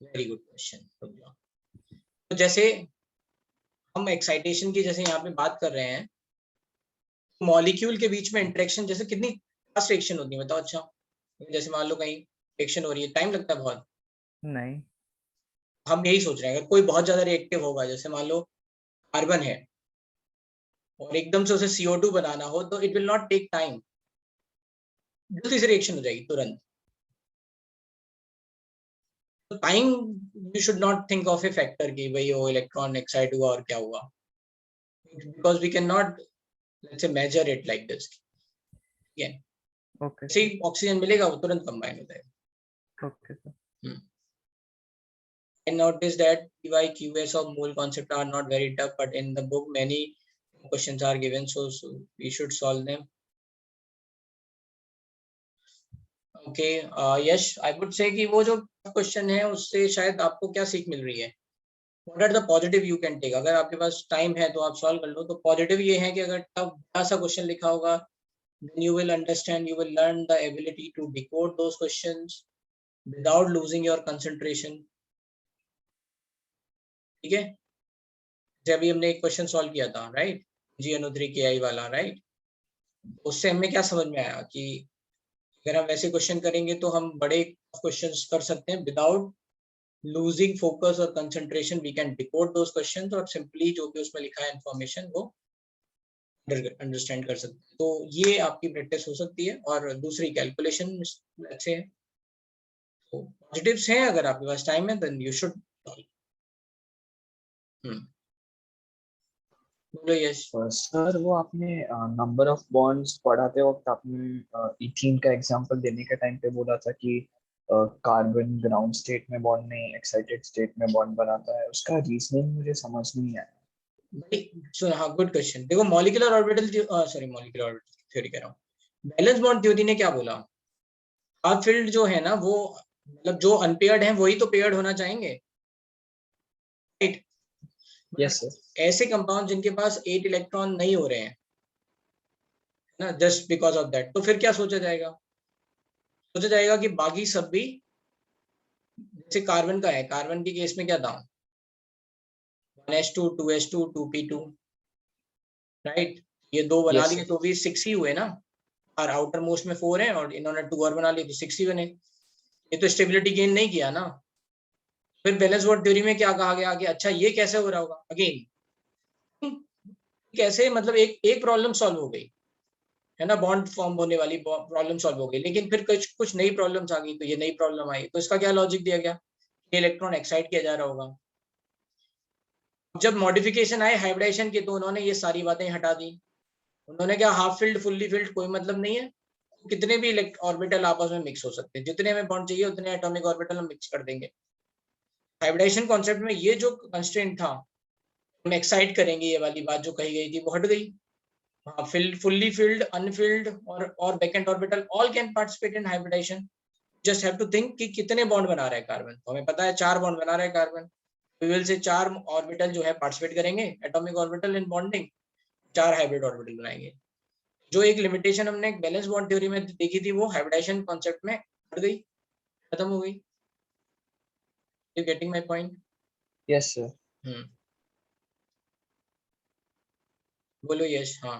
Very good question. तो जैसे हम एक्साइटेशन की जैसे यहाँ पे बात कर रहे हैं, मॉलिक्यूल के बीच में इंटरेक्शन जैसे कितनी फास्ट रिएक्शन होती है बताओ? अच्छा, जैसे मान लो कहीं रिएक्शन हो रही है, टाइम लगता है बहुत। नहीं। हम यही सोच रहे हैं अगर कोई बहुत ज्यादा रिएक्टिव होगा, जैसे मान लो कार्बन है और एकदम से उसे CO2 बनाना हो, तो it will not take time, जल्दी से रिएक्शन हो जाएगी तुरंत। तो time you should not think of a factor कि भाई वो इलेक्ट्रॉन एक्साइट हुआ और क्या हुआ, because we can not let's say measure it like this, ठीक है। ओके जैसे ही ऑक्सीजन मिलेगा वो तुरंत कंबाइन हो जाएगा। Okay sir. I noticed that PY QS of mole concept are not very tough, but in the book many questions are given, so we should solve them. Okay, Yash, I would say कि वो जो question है उससे शायद आपको क्या सीख मिल रही है? What are the positive you can take? अगर आपके पास टाइम है तो आप सॉल्व कर लो। तो पॉजिटिव ये है कि अगर टफ बड़ा सा क्वेश्चन लिखा होगा, then you will understand, you will learn the ability to decode those questions without losing your concentration, ठीक है। जैसे अभी हमने एक क्वेश्चन सॉल्व किया था, राइट, G_NO3 वाला, राइट। उससे हमें क्या समझ में आया कि अगर हम वैसे क्वेश्चन करेंगे तो हम बड़े क्वेश्चंस कर सकते हैं विदाउट लूजिंग फोकस और concentration. We can decode those questions और सिंपली जो भी उसमें लिखा है इंफॉर्मेशन वो अंडरस्टैंड कर सकते हैं। तो ये आपकी प्रैक्टिस हो सकती है। और दूसरी कैलकुलेशन अच्छे हैं, तो पॉजिटिव्स हैं। अगर आपके पास टाइम है देन यू शुड सॉल्व। बोलो यश। सर वो आपने नंबर ऑफ बॉन्ड्स पढ़ाते वक्त आपने इथीन का एग्जांपल देने के टाइम पे बोला था कि कार्बन ग्राउंड स्टेट में बॉन्ड नहीं एक्साइटेड स्टेट में बॉन्ड बनाता है, उसका रीजनिंग मुझे समझ नहीं आया। भाई हाँ, गुड क्वेश्चन। देखो molecular orbital, sorry molecular orbital theory कह रहा हूँ, बैलेंस बॉन्ड थ्योरी ने क्या बोला, हाफ फील्ड जो है ना वो, मतलब जो अनपेयर्ड है वही तो पेयर्ड होना चाहेंगे, राइट? Yes sir. ऐसे कंपाउंड जिनके पास 8 इलेक्ट्रॉन नहीं हो रहे हैं ना, जस्ट बिकॉज ऑफ दैट, तो फिर क्या सोचा जाएगा, सोचा जाएगा कि बाकी सब भी, जैसे कार्बन का है, कार्बन के केस में क्या था, 1s2 2s2 2p2, राइट? ये दो बना यस लिए तो भी 6 ही हुए ना, और आउटर मोस्ट में 4 है और इन्होंने 2 और बना लिए तो 6 ही बने। ये तो स्टेबिलिटी गेन नहीं किया ना। फिर बैलेंस बॉन्ड थ्योरी में क्या कहा गया कि अच्छा ये कैसे हो रहा होगा, अगेन कैसे, मतलब एक एक प्रॉब्लम सॉल्व हो गई है ना, बॉन्ड फॉर्म होने वाली प्रॉब्लम सॉल्व हो गई, लेकिन फिर कुछ कुछ नई प्रॉब्लम्स आ गई, तो ये नई प्रॉब्लम आई, तो इसका क्या लॉजिक दिया गया, ये इलेक्ट्रॉन एक्साइट किया जा रहा होगा। जब मॉडिफिकेशन आए हाइब्रिडेशन के, तो उन्होंने ये सारी बातें हटा दी। उन्होंने क्या, हाफ फील्ड फुल्ली फील्ड कोई मतलब नहीं है, कितने भी ऑर्बिटल आपस में मिक्स हो सकते हैं, जितने में बॉन्ड चाहिए उतने एटॉमिक ऑर्बिटल हम मिक्स कर देंगे। हाइब्रिडेशन कॉन्सेप्ट में ये जो कंस्ट्रेंट था, हम एक्साइट करेंगे, ये वाली बात जो कही गई थी वो हट गई। हाँ, फुल्ली फिल्ड, अनफिल्ड और vacant orbital all can participate in hybridisation. Just have to think कि कितने बॉन्ड बना रहा है कार्बन, तो हमें पता है 4 बॉन्ड बना रहा है carbon, we will say 4 orbital जो है पार्टिसिपेट करेंगे, atomic orbital in bonding, 4 hybrid orbital बनाएंगे। जो एक लिमिटेशन हमने बैलेंस बॉन्ड थ्योरी में देखी थी, वो हाइब्रिडेशन कॉन्सेप्ट में हट गई, खत्म हो गई। You getting my point? Yes sir. बोलो यश। हाँ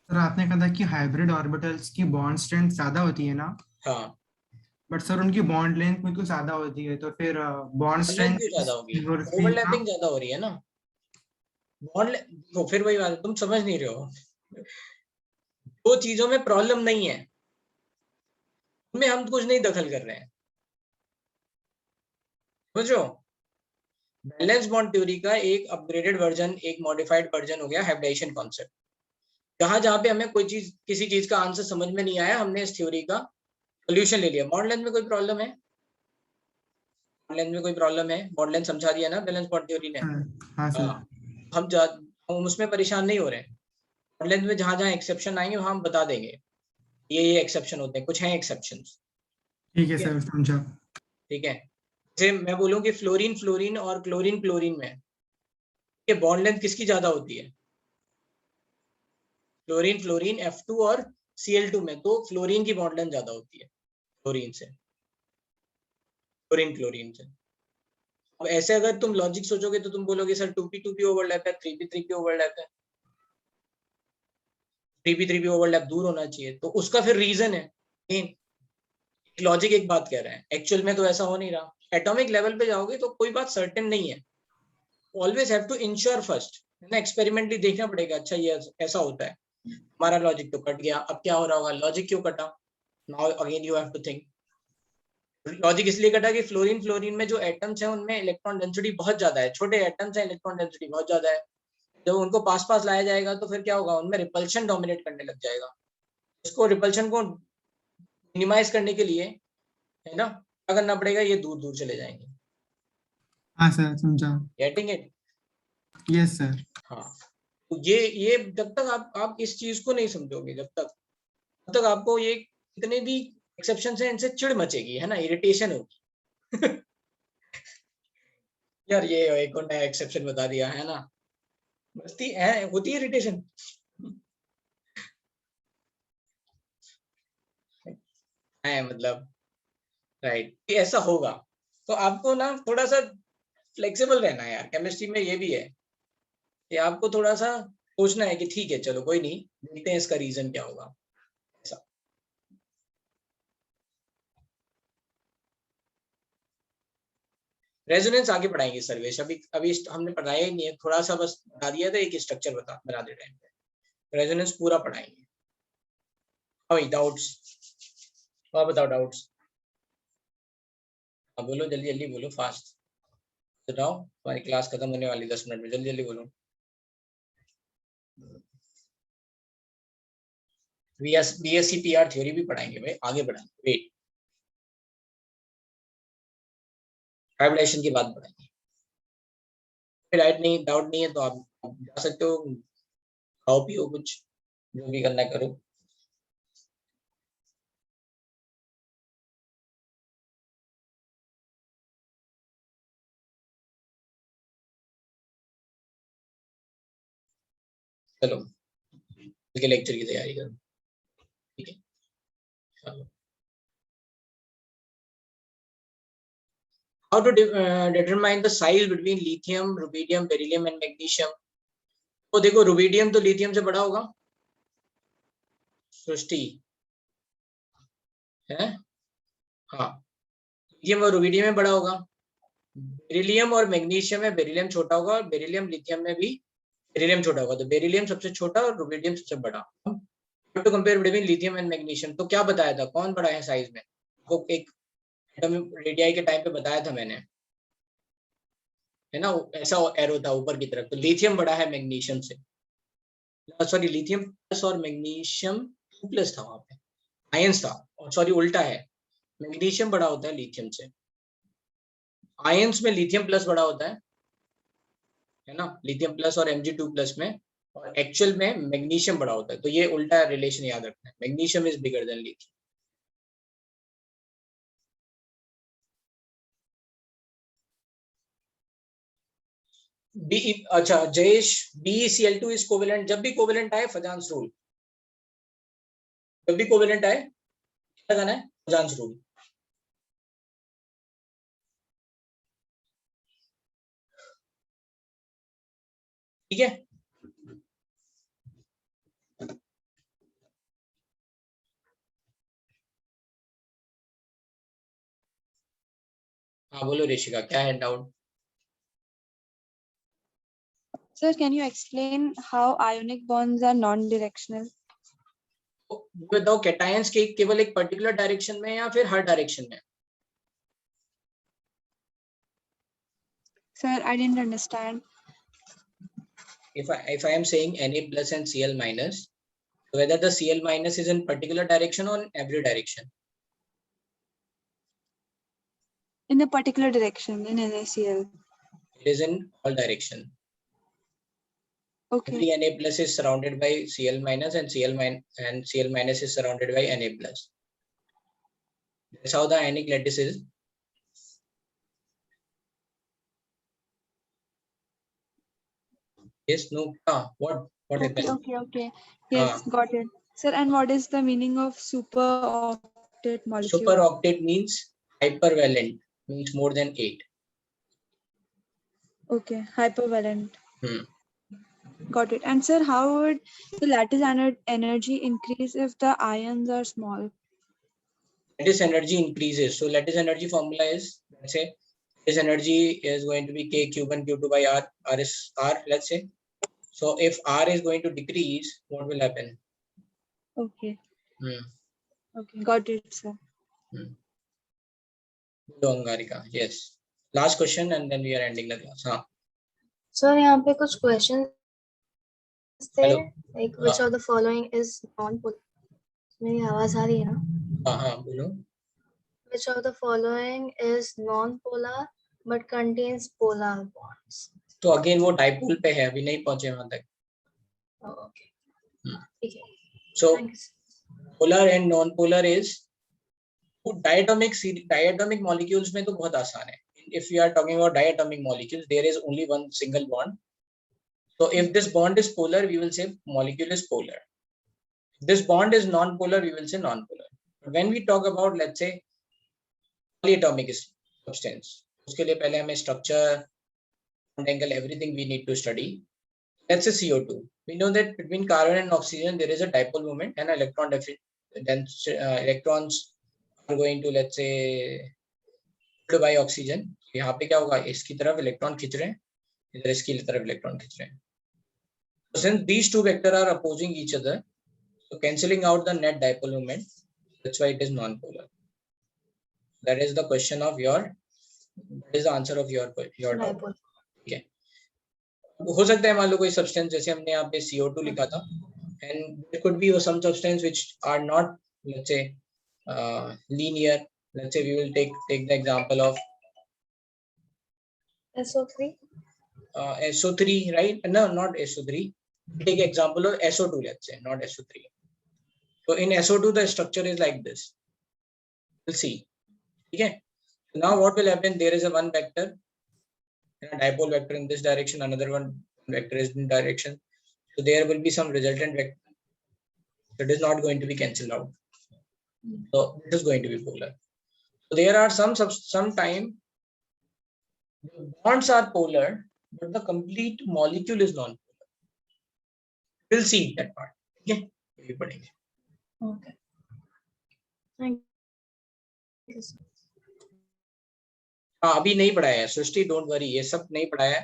सर आपने कहा था कि हाइब्रिड ऑर्बिटल्स की बॉन्ड स्ट्रेंथ ज्यादा होती है ना, हाँ, बट सर उनकी बॉन्ड लेंथ में क्यों ज्यादा होती है, तो फिर बॉन्ड लेंथ स्ट्रेंथ क्यों ज्यादा होगी, यूनिवर्सली हाँ। ओवरलैपिंग ज्यादा हो रही है ना बॉन्ड। तो फिर वही बात है, तुम समझ नहीं रहे हो, दो चीजों में प्रॉब्लम नहीं है, उनमें हम कुछ नहीं दखल कर रहे हैं, समझो। बैलेंस बॉन्ड थ्योरी का एक अपग्रेडेड वर्जन, एक मॉडिफाइड वर्जन हो गया हाइब्रिडेशन कॉन्सेप्ट। जहां पे हमें कोई चीज, किसी चीज का आंसर समझ में नहीं आया, हमने इस थ्योरी का सोल्यूशन ले लिया। बॉन्ड लेंथ में कोई प्रॉब्लम है, बॉन्ड लेंथ में कोई प्रॉब्लम है, बॉन्ड लेंथ समझा दिया ना बैलेंस बॉन्ड थ्योरी ने। हाँ सर। हाँ, हम उसमें परेशान नहीं हो रहे हैं। बॉन्ड लेंथ में जहां जहां एक्सेप्शन आएंगे वहां हम बता देंगे, ये एक्सेप्शन होते हैं, कुछ हैं एक्सेप्शन। ठीक है सर, समझा। ठीक है, जैसे मैं बोलूं कि फ्लोरीन फ्लोरीन और क्लोरीन क्लोरीन में ये बॉन्ड लेंथ किसकी ज्यादा होती है, फ्लोरीन फ्लोरीन F2 और Cl2 में, तो फ्लोरीन की बॉन्ड लेंथ ज्यादा होती है क्लोरीन से, फ्लोरीन क्लोरीन से। अब ऐसे अगर तुम लॉजिक सोचोगे तो तुम बोलोगे सर 2p2p ओवरलैप है, 3p3p ओवरलैप है, 3p3p ओवरलैप दूर होना चाहिए, तो उसका फिर रीजन है, लॉजिक एक बात कह रहा है, एक्चुअल में तो ऐसा हो नहीं रहा। एटॉमिक लेवल पे जाओगे तो कोई बात सर्टेन नहीं है, always have to ensure first, है ना, एक्सपेरिमेंटली देखना पड़ेगा, अच्छा ये ऐसा होता है, हमारा लॉजिक तो कट गया, अब क्या हो रहा होगा, लॉजिक क्यों कटा, now again you have to think. Logic इसलिए कटा कि फ्लोरीन फ्लोरीन में जो एटम्स हैं उनमें इलेक्ट्रॉन डेंसिटी बहुत ज्यादा है, छोटे एटम्स हैं, इलेक्ट्रॉन डेंसिटी बहुत ज्यादा है, जब उनको पास पास लाया जाएगा तो फिर क्या होगा, उनमें रिपल्शन डोमिनेट करने लग जाएगा। इसको रिपल्शन को मिनिमाइज करने के लिए, है ना, क्या करना पड़ेगा, ये दूर दूर चले जाएंगे। हाँ सर, समझा। Getting it? Yes sir. हाँ, तो ये जब तक आप इस चीज को नहीं समझोगे, तब तक आपको ये कितने भी एक्सेप्शन है इनसे चिढ़ मचेगी, है ना, इरिटेशन होगी। यार ये एक और नया एक्सेप्शन बता दिया, है ना, मस्ती है, होती है इरिटेशन। है मतलब, राइट, ये ऐसा होगा, तो आपको ना थोड़ा सा फ्लेक्सिबल रहना है यार, केमिस्ट्री में ये भी है कि आपको थोड़ा सा सोचना है कि ठीक है चलो कोई नहीं, देखते हैं इसका रीजन क्या होगा, ऐसा। रेजोनेंस आगे पढ़ाएंगे सर्वेश, अभी अभी हमने पढ़ाया ही नहीं है, थोड़ा सा बस बता दिया था, एक स्ट्रक्चर बना दे रहे हैं, रेजोनेंस पूरा पढ़ाएंगे। हाँ डाउट्स, हाँ बताओ डाउट्स, हाँ बोलो जल्दी जल्दी बोलो, फास्ट बताओ, हमारी क्लास खत्म होने वाली 10 मिनट में, जल्दी जल्दी बोलो। BSc PR थ्योरी भी पढ़ाएंगे भाई, आगे बढ़ाएंगे, वेट। हाइब्रिडाइजेशन की बात बढ़ाएंगे। डाउट नहीं है तो आप जा सकते हो, खाओ पियो कुछ, जो भी करना करो। चलो के लेक्चर की तैयारी करो, ठीक है। चलो, how to determine the size between lithium, rubidium, beryllium and magnesium? तो देखो रुबिडियम तो लिथियम से बड़ा होगा, सृष्टि है, हाँ लिथियम और रुबिडियम में बड़ा होगा। बेरिलियम और मैग्नीशियम में बेरिलियम छोटा होगा और बेरिलियम लिथियम में भी बेरिलियम छोटा होगा। तो बेरिलियम सबसे छोटा और रुबिडियम सबसे बड़ा। To compare between lithium and magnesium, तो क्या बताया था, कौन बड़ा है साइज में? को एक रेडियाई के टाइम पे बताया था मैंने, है ना, ऐसा एरो था ऊपर की तरफ। तो लिथियम बड़ा है मैग्नीशियम से, सॉरी लिथियम प्लस और मैग्नीशियम प्लस था वहां पे, आयंस था, और सॉरी उल्टा है, मैग्नीशियम बड़ा होता है लिथियम से, आयंस में लिथियम प्लस बड़ा होता है ना, लिथियम प्लस और Mg2 प्लस में, और एक्चुअल में मैग्नीशियम बड़ा होता है। तो ये उल्टा रिलेशन याद रखना है, magnesium is bigger than lithium. B, अच्छा जयेश, BeCl2 इज कोवेलेंट। जब भी कोवेलेंट आए फजांस रूल, जब भी कोवेलेंट आए क्या लगाना है, फजांस रूल। ठीक है, हाँ बोलो ऋषिका, क्या है doubt? Sir, can you explain how ionic bonds are non-directional? बताओ कैटायंस के केवल एक पर्टिकुलर डायरेक्शन में या फिर हर डायरेक्शन में? Sir, I didn't understand. If I am saying Na plus and Cl minus, whether the Cl minus is in particular direction or in every direction? In a particular direction, in NaCl. It is in all direction. Okay. Every Na plus is surrounded by Cl minus and Cl minus is surrounded by Na plus. That's how the ionic lattice is. Yes, no, what Okay, happened? okay. Yes, got it. Sir, and what is the meaning of superoctet molecule? Superoctet means hypervalent, means more than 8. Okay, hypervalent. Hmm. Got it. And sir, how would the lattice energy increase if the ions are small? Lattice energy increases. So lattice energy formula is, let's say, this energy is going to be K cube and Q2 by R. R is R, let's say. So if R is going to decrease, what will happen? Okay. Okay, got it, sir. Angarika, yes. Last question and then we are ending the class. हाँ. Sir, यहाँ पे कुछ questions थे, Hello. like which of the following is non-polar? मेरी आवाज आ रही है ना? हाँ बोलो. Which of the following is non-polar but contains polar bonds? तो अगेन वो डाइपोल पे है, अभी नहीं पहुंचे वहां तक. Oh, okay. ठीक है. So Thank you, sir. polar and non-polar is diatomic molecules में तो बहुत आसान है. If we are talking about diatomic molecules, there is only one single bond. So if this bond is polar, we will say molecule is polar. If this bond is non-polar, we will say non-polar. But when we talk about, let's say, polyatomic substance, उसके लिए पहले हमें structure, angle, everything we need to study. Let's say CO2. We know that between carbon and oxygen there is a dipole moment and electron electrons are going to, let's say, pulled by oxygen. यहाँ पे क्या होगा, इसकी तरफ electron खींच रहे हैं, इधर इसकी तरफ इलेक्ट्रॉन खींच रहे हैं. So since these two vectors are opposing each other, so cancelling out the net dipole moment, that's why it is non-polar. That is the question of your, that is the answer of your doubt. ठीक है. हो सकता है मान लो कोई substance, जैसे हमने यहाँ पे CO2 लिखा था, and there could be some substance which are not, let's say, linear. Let's say we will take the example of SO3. SO3, right? No, not SO3. Take example of SO2, let's say, not SO3. So in SO2, the structure is like this. We'll see. Okay. So now what will happen? There is a one vector, a dipole vector in this direction, another one vector is in direction. So there will be some resultant vector. It is not going to be cancelled out. So it is going to be polar. So there are some time the bonds are polar, but the complete molecule is non-polar. We'll see that part. Okay. Okay. Thank you, sir. हाँ अभी नहीं पढ़ाया है सृष्टि, don't worry, ये सब नहीं पढ़ाया है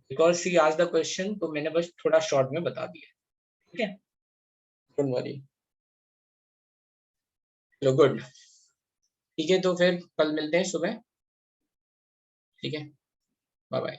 because she asked the question, तो मैंने बस थोड़ा शॉर्ट में बता दिया. ठीक है, डोंट वरी. चलो गुड. ठीक है, तो फिर कल मिलते हैं सुबह. ठीक है, बाय बाय.